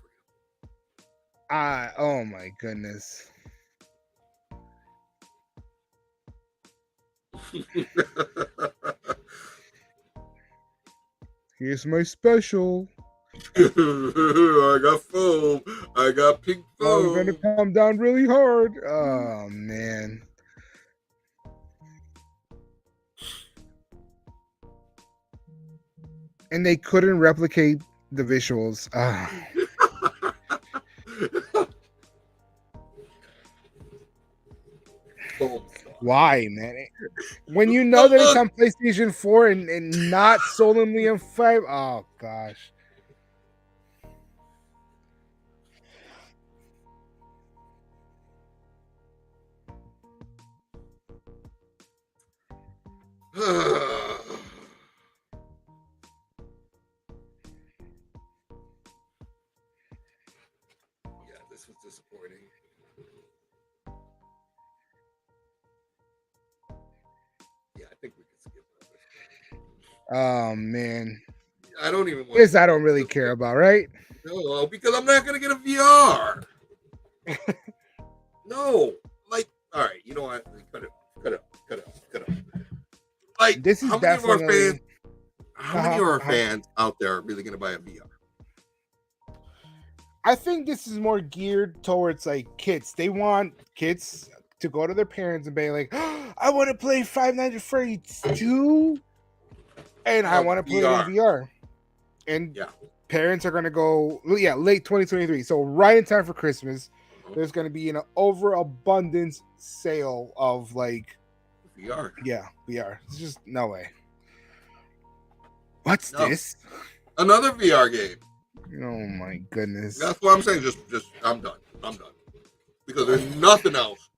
for Oh my goodness. you. Here's my special. I got foam. I got pink foam. I'm gonna come down really hard. Oh man. And they couldn't replicate the visuals. Foam Stars. Why, man? When you know that it's on PlayStation 4 and not solemnly on 5. Oh gosh. Yeah, this was disappointing. Yeah, I think we can skip that. Oh man. I don't even want This I don't really care about, right? No, because I'm not gonna get a VR. No, like, all right, you know what? Cut it. Like, This is how many of our definitely- fans? How many of our fans out there are really gonna buy a VR? I think this is more geared towards like kids. They want kids to go to their parents and be like, oh, I want to play Five Nights at Freddy's 2 and I want to play it in VR. And Yeah. parents are going to go, late 2023. So right in time for Christmas, there's going to be an overabundance sale of like VR. Yeah, VR. It's just no way. What's No. this? Another VR game. Oh my goodness. That's what I'm saying. Just I'm done. Because there's nothing else.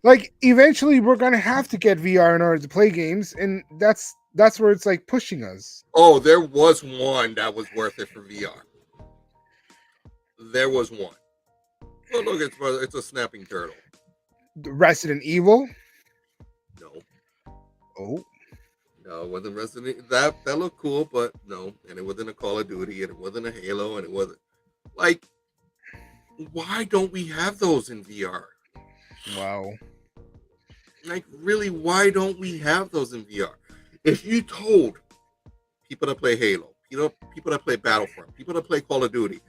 Like eventually we're gonna have to get VR in order to play games, and that's where it's like pushing us. Oh, there was one that was worth it for VR. There was one. Oh, look, it's a snapping turtle. Resident Evil. No. Oh, No, it wasn't Resident. That looked cool, but no, and it wasn't a Call of Duty, and it wasn't a Halo, and it wasn't like. Why don't we have those in VR? wow. Like, really, why don't we have those in VR? If you told people that play Halo, people that play Battlefront, people that play Call of Duty,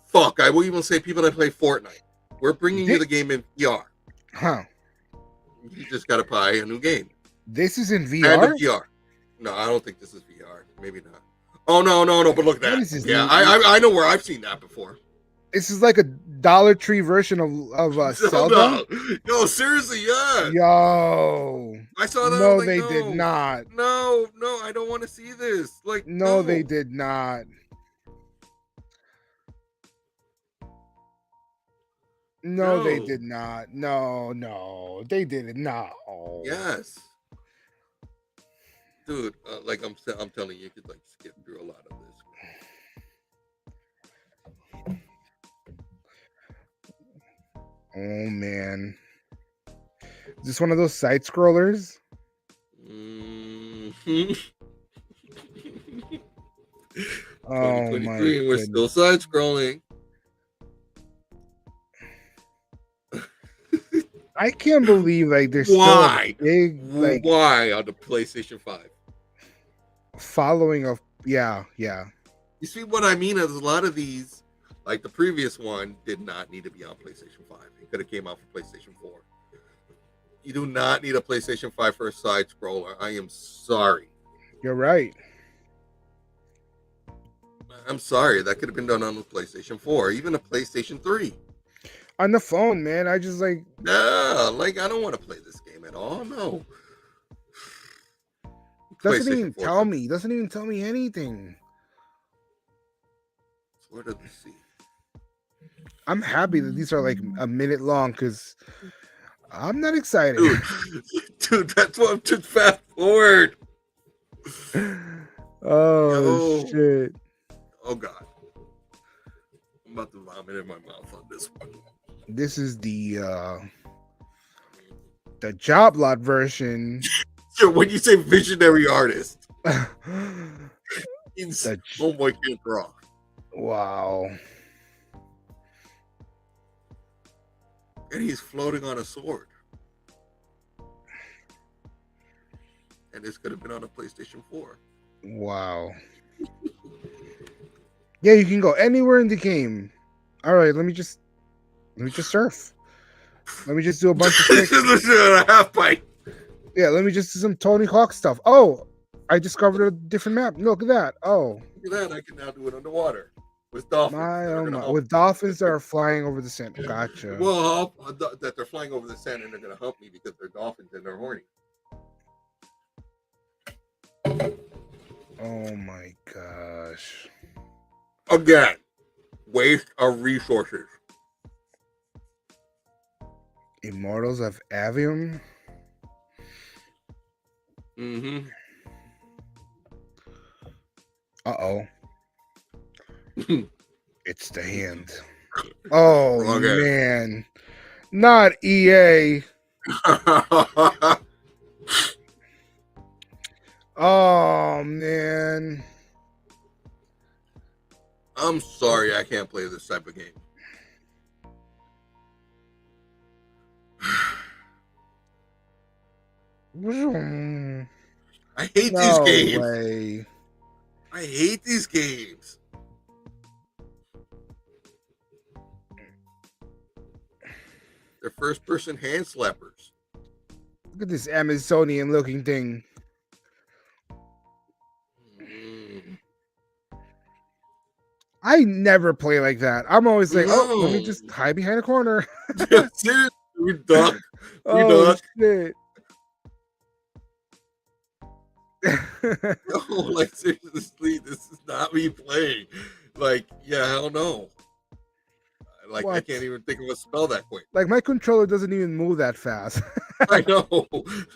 fuck, I will even say people that play Fortnite, we're bringing you the game in VR. Huh. You just got to buy a new game. This is in And VR. a VR. No, I don't think this is VR. Maybe not. Oh, no, but look at that. This is Yeah, new. I know where I've seen that before. This is like a Dollar Tree version of Zelda. No, seriously, yeah. Yo. I saw that. I No, was like, they did not. No, I don't want to see this. Like, No, they did not. No, they No. did not. No, they didn't. No. Yes. Dude, I'm telling you, you could like skip through a lot of this. Oh man, is this one of those side scrollers? Mhm. Oh my 2023, and we're still goodness. side scrolling. I can't believe like there's still a Why? big like Why on the PlayStation 5? following of yeah. You see what I mean? There's a lot of these, like the previous one, did not need to be on PlayStation 5. It could have came out for PlayStation 4. You do not need a PlayStation 5 for a side scroller. I am sorry. You're right. I'm sorry. That could have been done on the PlayStation 4, even a PlayStation 3. On the phone, man. I just like No, like I don't want to play this game at all. No. doesn't even 4 tell me. Doesn't even tell me anything. Sword of the Sea. I'm happy that these are like a minute long because I'm not excited. Dude, that's what I'm just fast forward. Oh Yo. shit. Oh god. I'm about to vomit in my mouth on this one. This is the job lot version. So when you say visionary artist, he's The- homeboy can't draw. Wow. And he's floating on a sword. And this could have been on a PlayStation 4. Wow. Yeah, you can go anywhere in the game. All right, let me just surf. Let me just do a bunch of tricks. Listen to a half pint. Yeah, let me just do some Tony Hawk stuff. Oh, I discovered a different map. Look at that. Oh, Look at that. I can now do it underwater with dolphins. my that are oh gonna my! hump With me. dolphins that are flying over the sand. Gotcha. Well, that they're flying over the sand and they're going to hump me because they're dolphins and they're horny. Oh my gosh. Again, waste of resources. Immortals of Avium. Mm-hmm. Uh-oh. It's the hand. Oh Wrong hand. man. Not EA. Oh man. I'm sorry, I can't play this type of game. I hate these No games. way. I hate these games. They're first-person hand slappers. Look at this Amazonian looking thing. Mm. I never play like that. I'm always like, oh, let me No. just hide behind a corner. Seriously, we duck. Oh duck. shit. No, like seriously, this is not me playing. Like, yeah, hell no. Like, I What? can't even think of a spell that quick. Like my controller doesn't even move that fast. I know.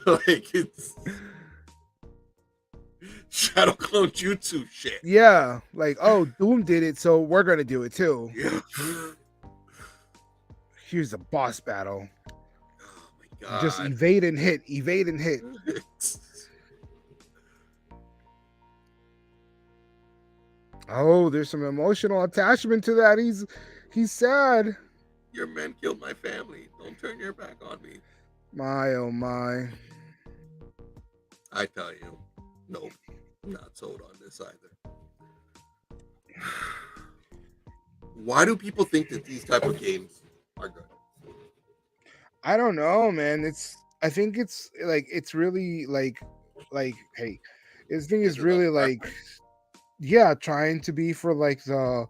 Like, it's Shadow Clone Jutsu shit. Yeah, like oh, Doom did it, so we're gonna do it too. Yeah. Here's a boss battle. Oh my god. Just evade and hit, evade and hit. Oh, there's some emotional attachment to that. He's sad. Your men killed my family. Don't turn your back on me. My oh my. I tell you, nope, not sold on this either. Why do people think that these type of games are good? I don't know, man. I think it's like it's really like hey, this thing is really like yeah, trying to be for like the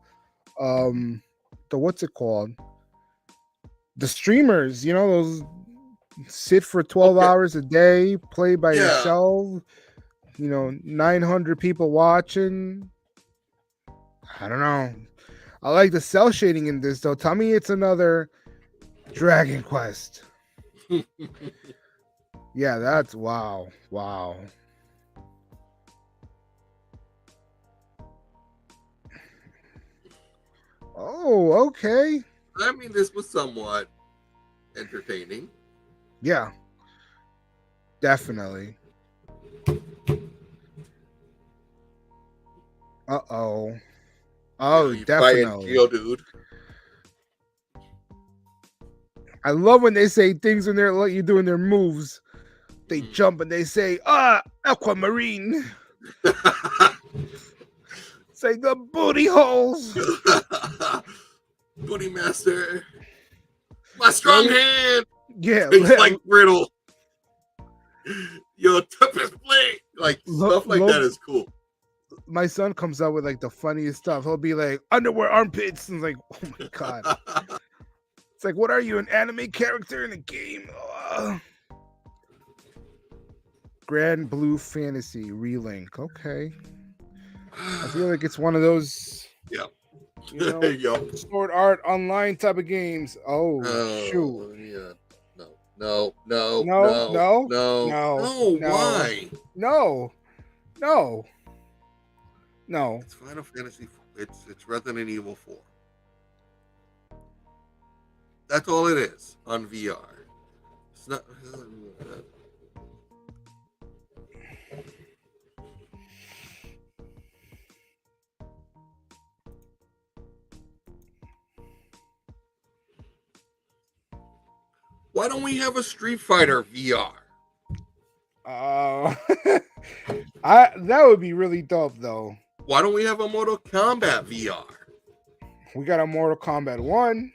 what's it called? The streamers, you know, those sit for 12 hours a day, play by yourself, you know, 900 people watching. I don't know. I like the cell shading in this though. Tell me it's another Dragon Quest. Yeah, that's wow. Oh, okay. I mean, this was somewhat entertaining. Yeah, definitely. Oh, You fighting definitely. Geodude. I love when they say things when they're like you doing their moves. They jump and they say, aquamarine. Say the booty holes. Booty Master. My strong hand. Yeah, Things like brittle. Your toughest blade. Like stuff like that is cool. My son comes out with like the funniest stuff. He'll be like, underwear armpits. And it's like, oh my God. It's like, what are you, an anime character in a game? Grand Blue Fantasy Relink. Okay. I feel like it's one of those, Yep. you know, Sword Art Online type of games. Oh, shoot. Yeah. No. Why? No. It's Final Fantasy. It's Resident Evil 4. That's all it is on VR. It's not. Why don't we have a Street Fighter VR? That would be really dope though. Why don't we have a Mortal Kombat VR? We got a Mortal Kombat 1.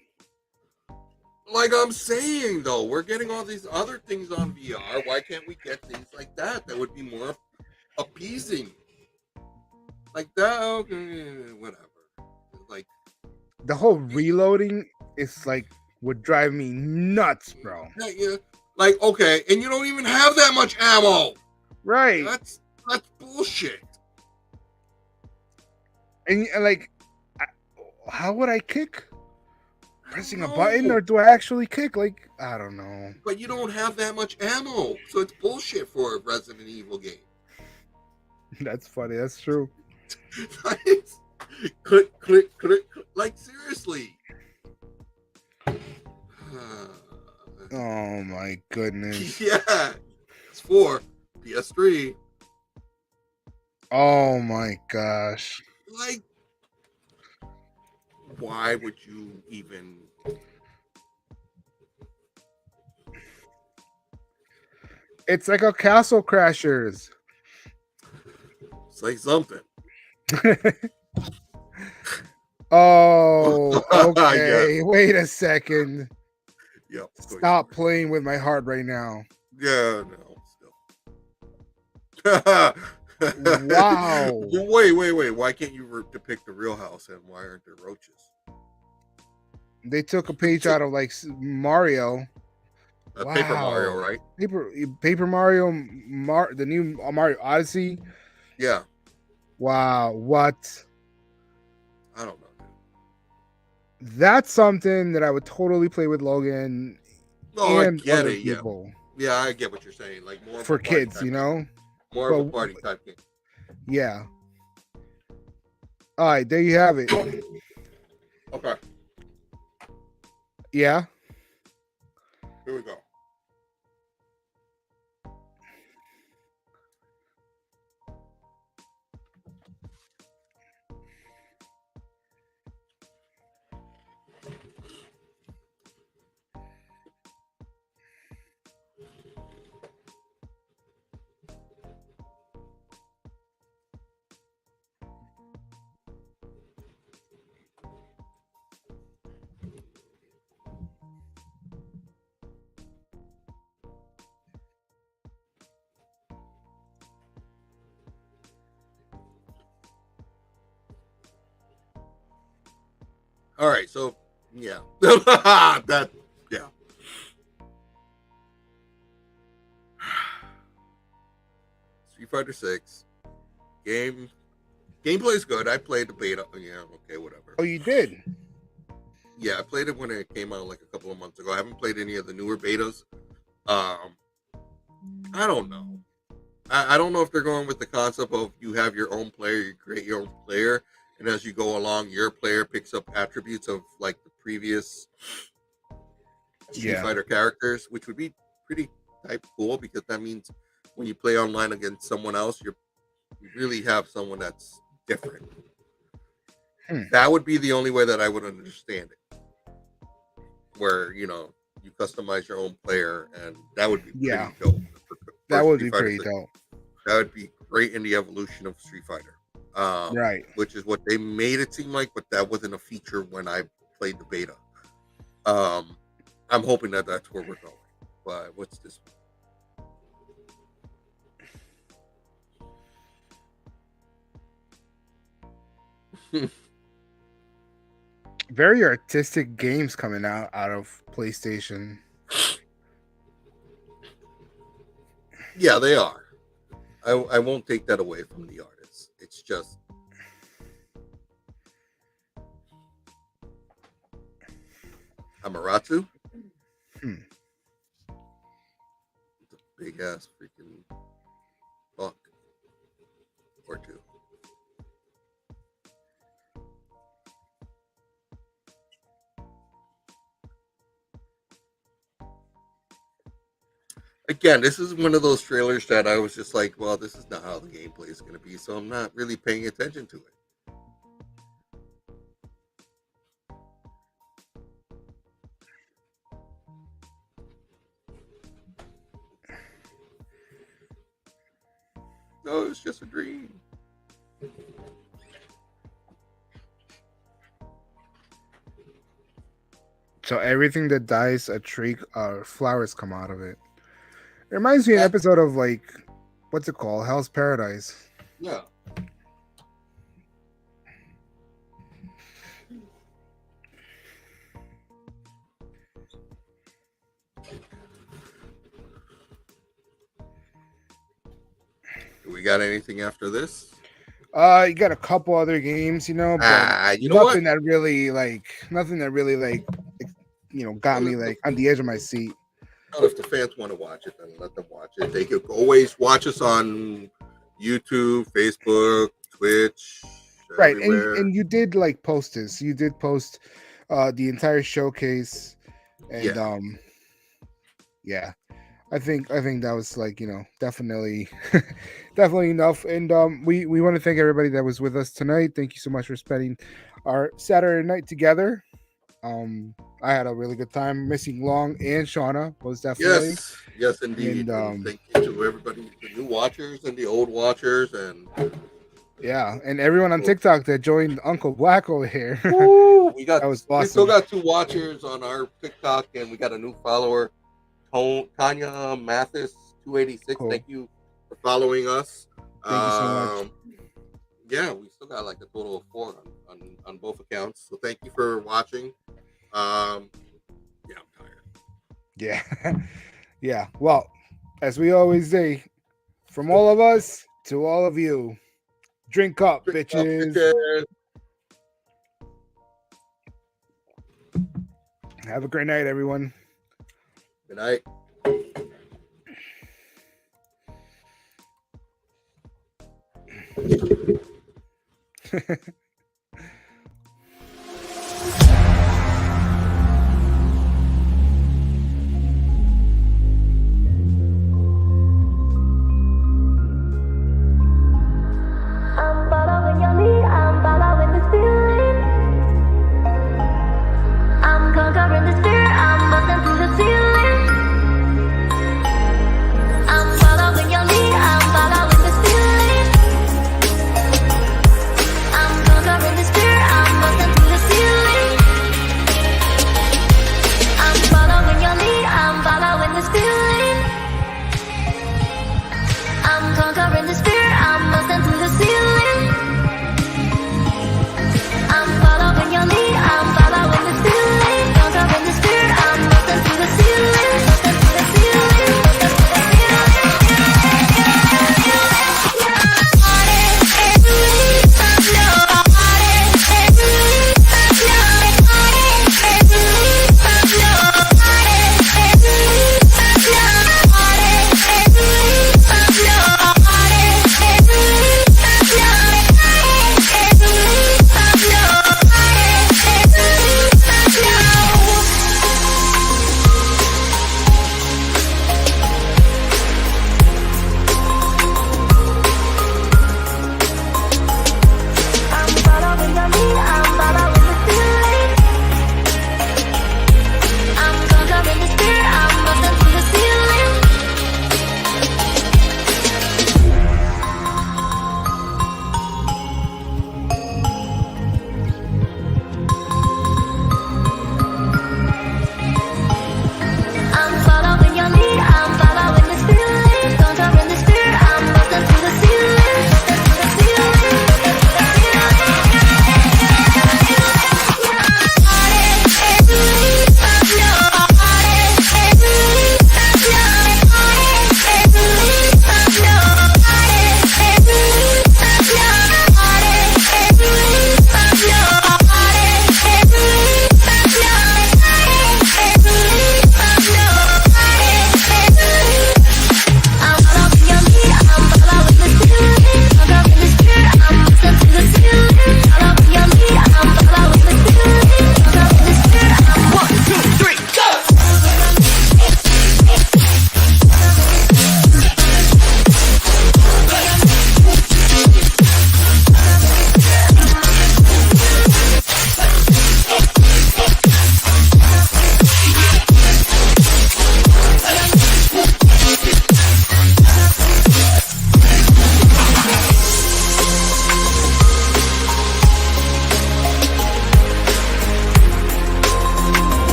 Like I'm saying though, we're getting all these other things on VR. Why can't we get things like that? That would be more appeasing. Like that, okay, whatever. Like the whole reloading is like would drive me nuts, bro. Yeah. Like, okay, and you don't even have that much ammo. Right. That's bullshit. And like, how would I kick? Pressing a button, or do I actually kick? Like, I don't know. But you don't have that much ammo, so it's bullshit for a Resident Evil game. That's funny. That's true. Click, click, click. Like, seriously. Oh my goodness. Yeah. It's 4. PS3. Oh my gosh. Like, why would you even? It's like a Castle Crashers. Say something. Oh, okay. Yeah. Wait a second. Yep. Stop playing with my heart right now. Yeah, no. Still. Wow. Wait. Why can't you depict the real house and why aren't there roaches? They took a page out of like Mario. Wow. Paper Mario, right? Paper Mario, the new Mario Odyssey. Yeah. Wow. What? I don't know. That's something that I would totally play with Logan. Oh, and I get other it. people. Yeah, I get what you're saying. Like more for kids, you know. More of a party type game. Yeah. All right, there you have it. Okay. Yeah. Here we go. All right, so yeah, that yeah. Street Fighter 6 gameplay is good. I played the beta. Yeah, okay, whatever. Oh, you did? Yeah, I played it when it came out like a couple of months ago. I haven't played any of the newer betas. Um, I don't know. I don't know if they're going with the concept of you have your own player, you create your own player, and as you go along, your player picks up attributes of like the previous Street Yeah. Fighter characters, which would be pretty type cool because that means when you play online against someone else, you really have someone that's different. That would be the only way that I would understand it, where you customize your own player, and that would be pretty dope. That would be pretty dope. That would be great in the evolution of Street Fighter, right? Which is what they made it seem like, but that wasn't a feature when I played the beta. I'm hoping that that's where we're going. But what's this one? Very artistic games coming out of PlayStation. Yeah, they are. I won't take that away from the artists. It's just Amaterasu. It's a big ass freaking buck or two. Again, this is one of those trailers that I was just like, well, this is not how the gameplay is going to be, so I'm not really paying attention to it. No, it's just a dream. So everything that dies a tree, flowers come out of it. It reminds me of an episode of like, what's it called? Hell's Paradise. Yeah. Do we got anything after this? You got a couple other games, but nothing that really got me like on the edge of my seat. Well, if the fans want to watch it, then let them watch it. They could always watch us on YouTube, Facebook, Twitch, right? Everywhere. And you did like post this. You did post the entire showcase, and yeah. I think that was like, definitely definitely enough. And we want to thank everybody that was with us tonight. Thank you so much for spending our Saturday night together. I had a really good time. Missing Long and Shauna was definitely yes indeed. And thank you to everybody, the new watchers and the old watchers, and and everyone on TikTok that joined Uncle Black over here. That was awesome. We still got 2 watchers on our TikTok, and we got a new follower, Tanya Mathis 286. Cool. Thank you for following us. Thank you so much. Yeah, we still got like a total of 4 on both accounts. So thank you for watching. I'm tired. Yeah. Yeah. Well, as we always say, from all of us to all of you, drink up, bitches. Have a great night, everyone. Good night.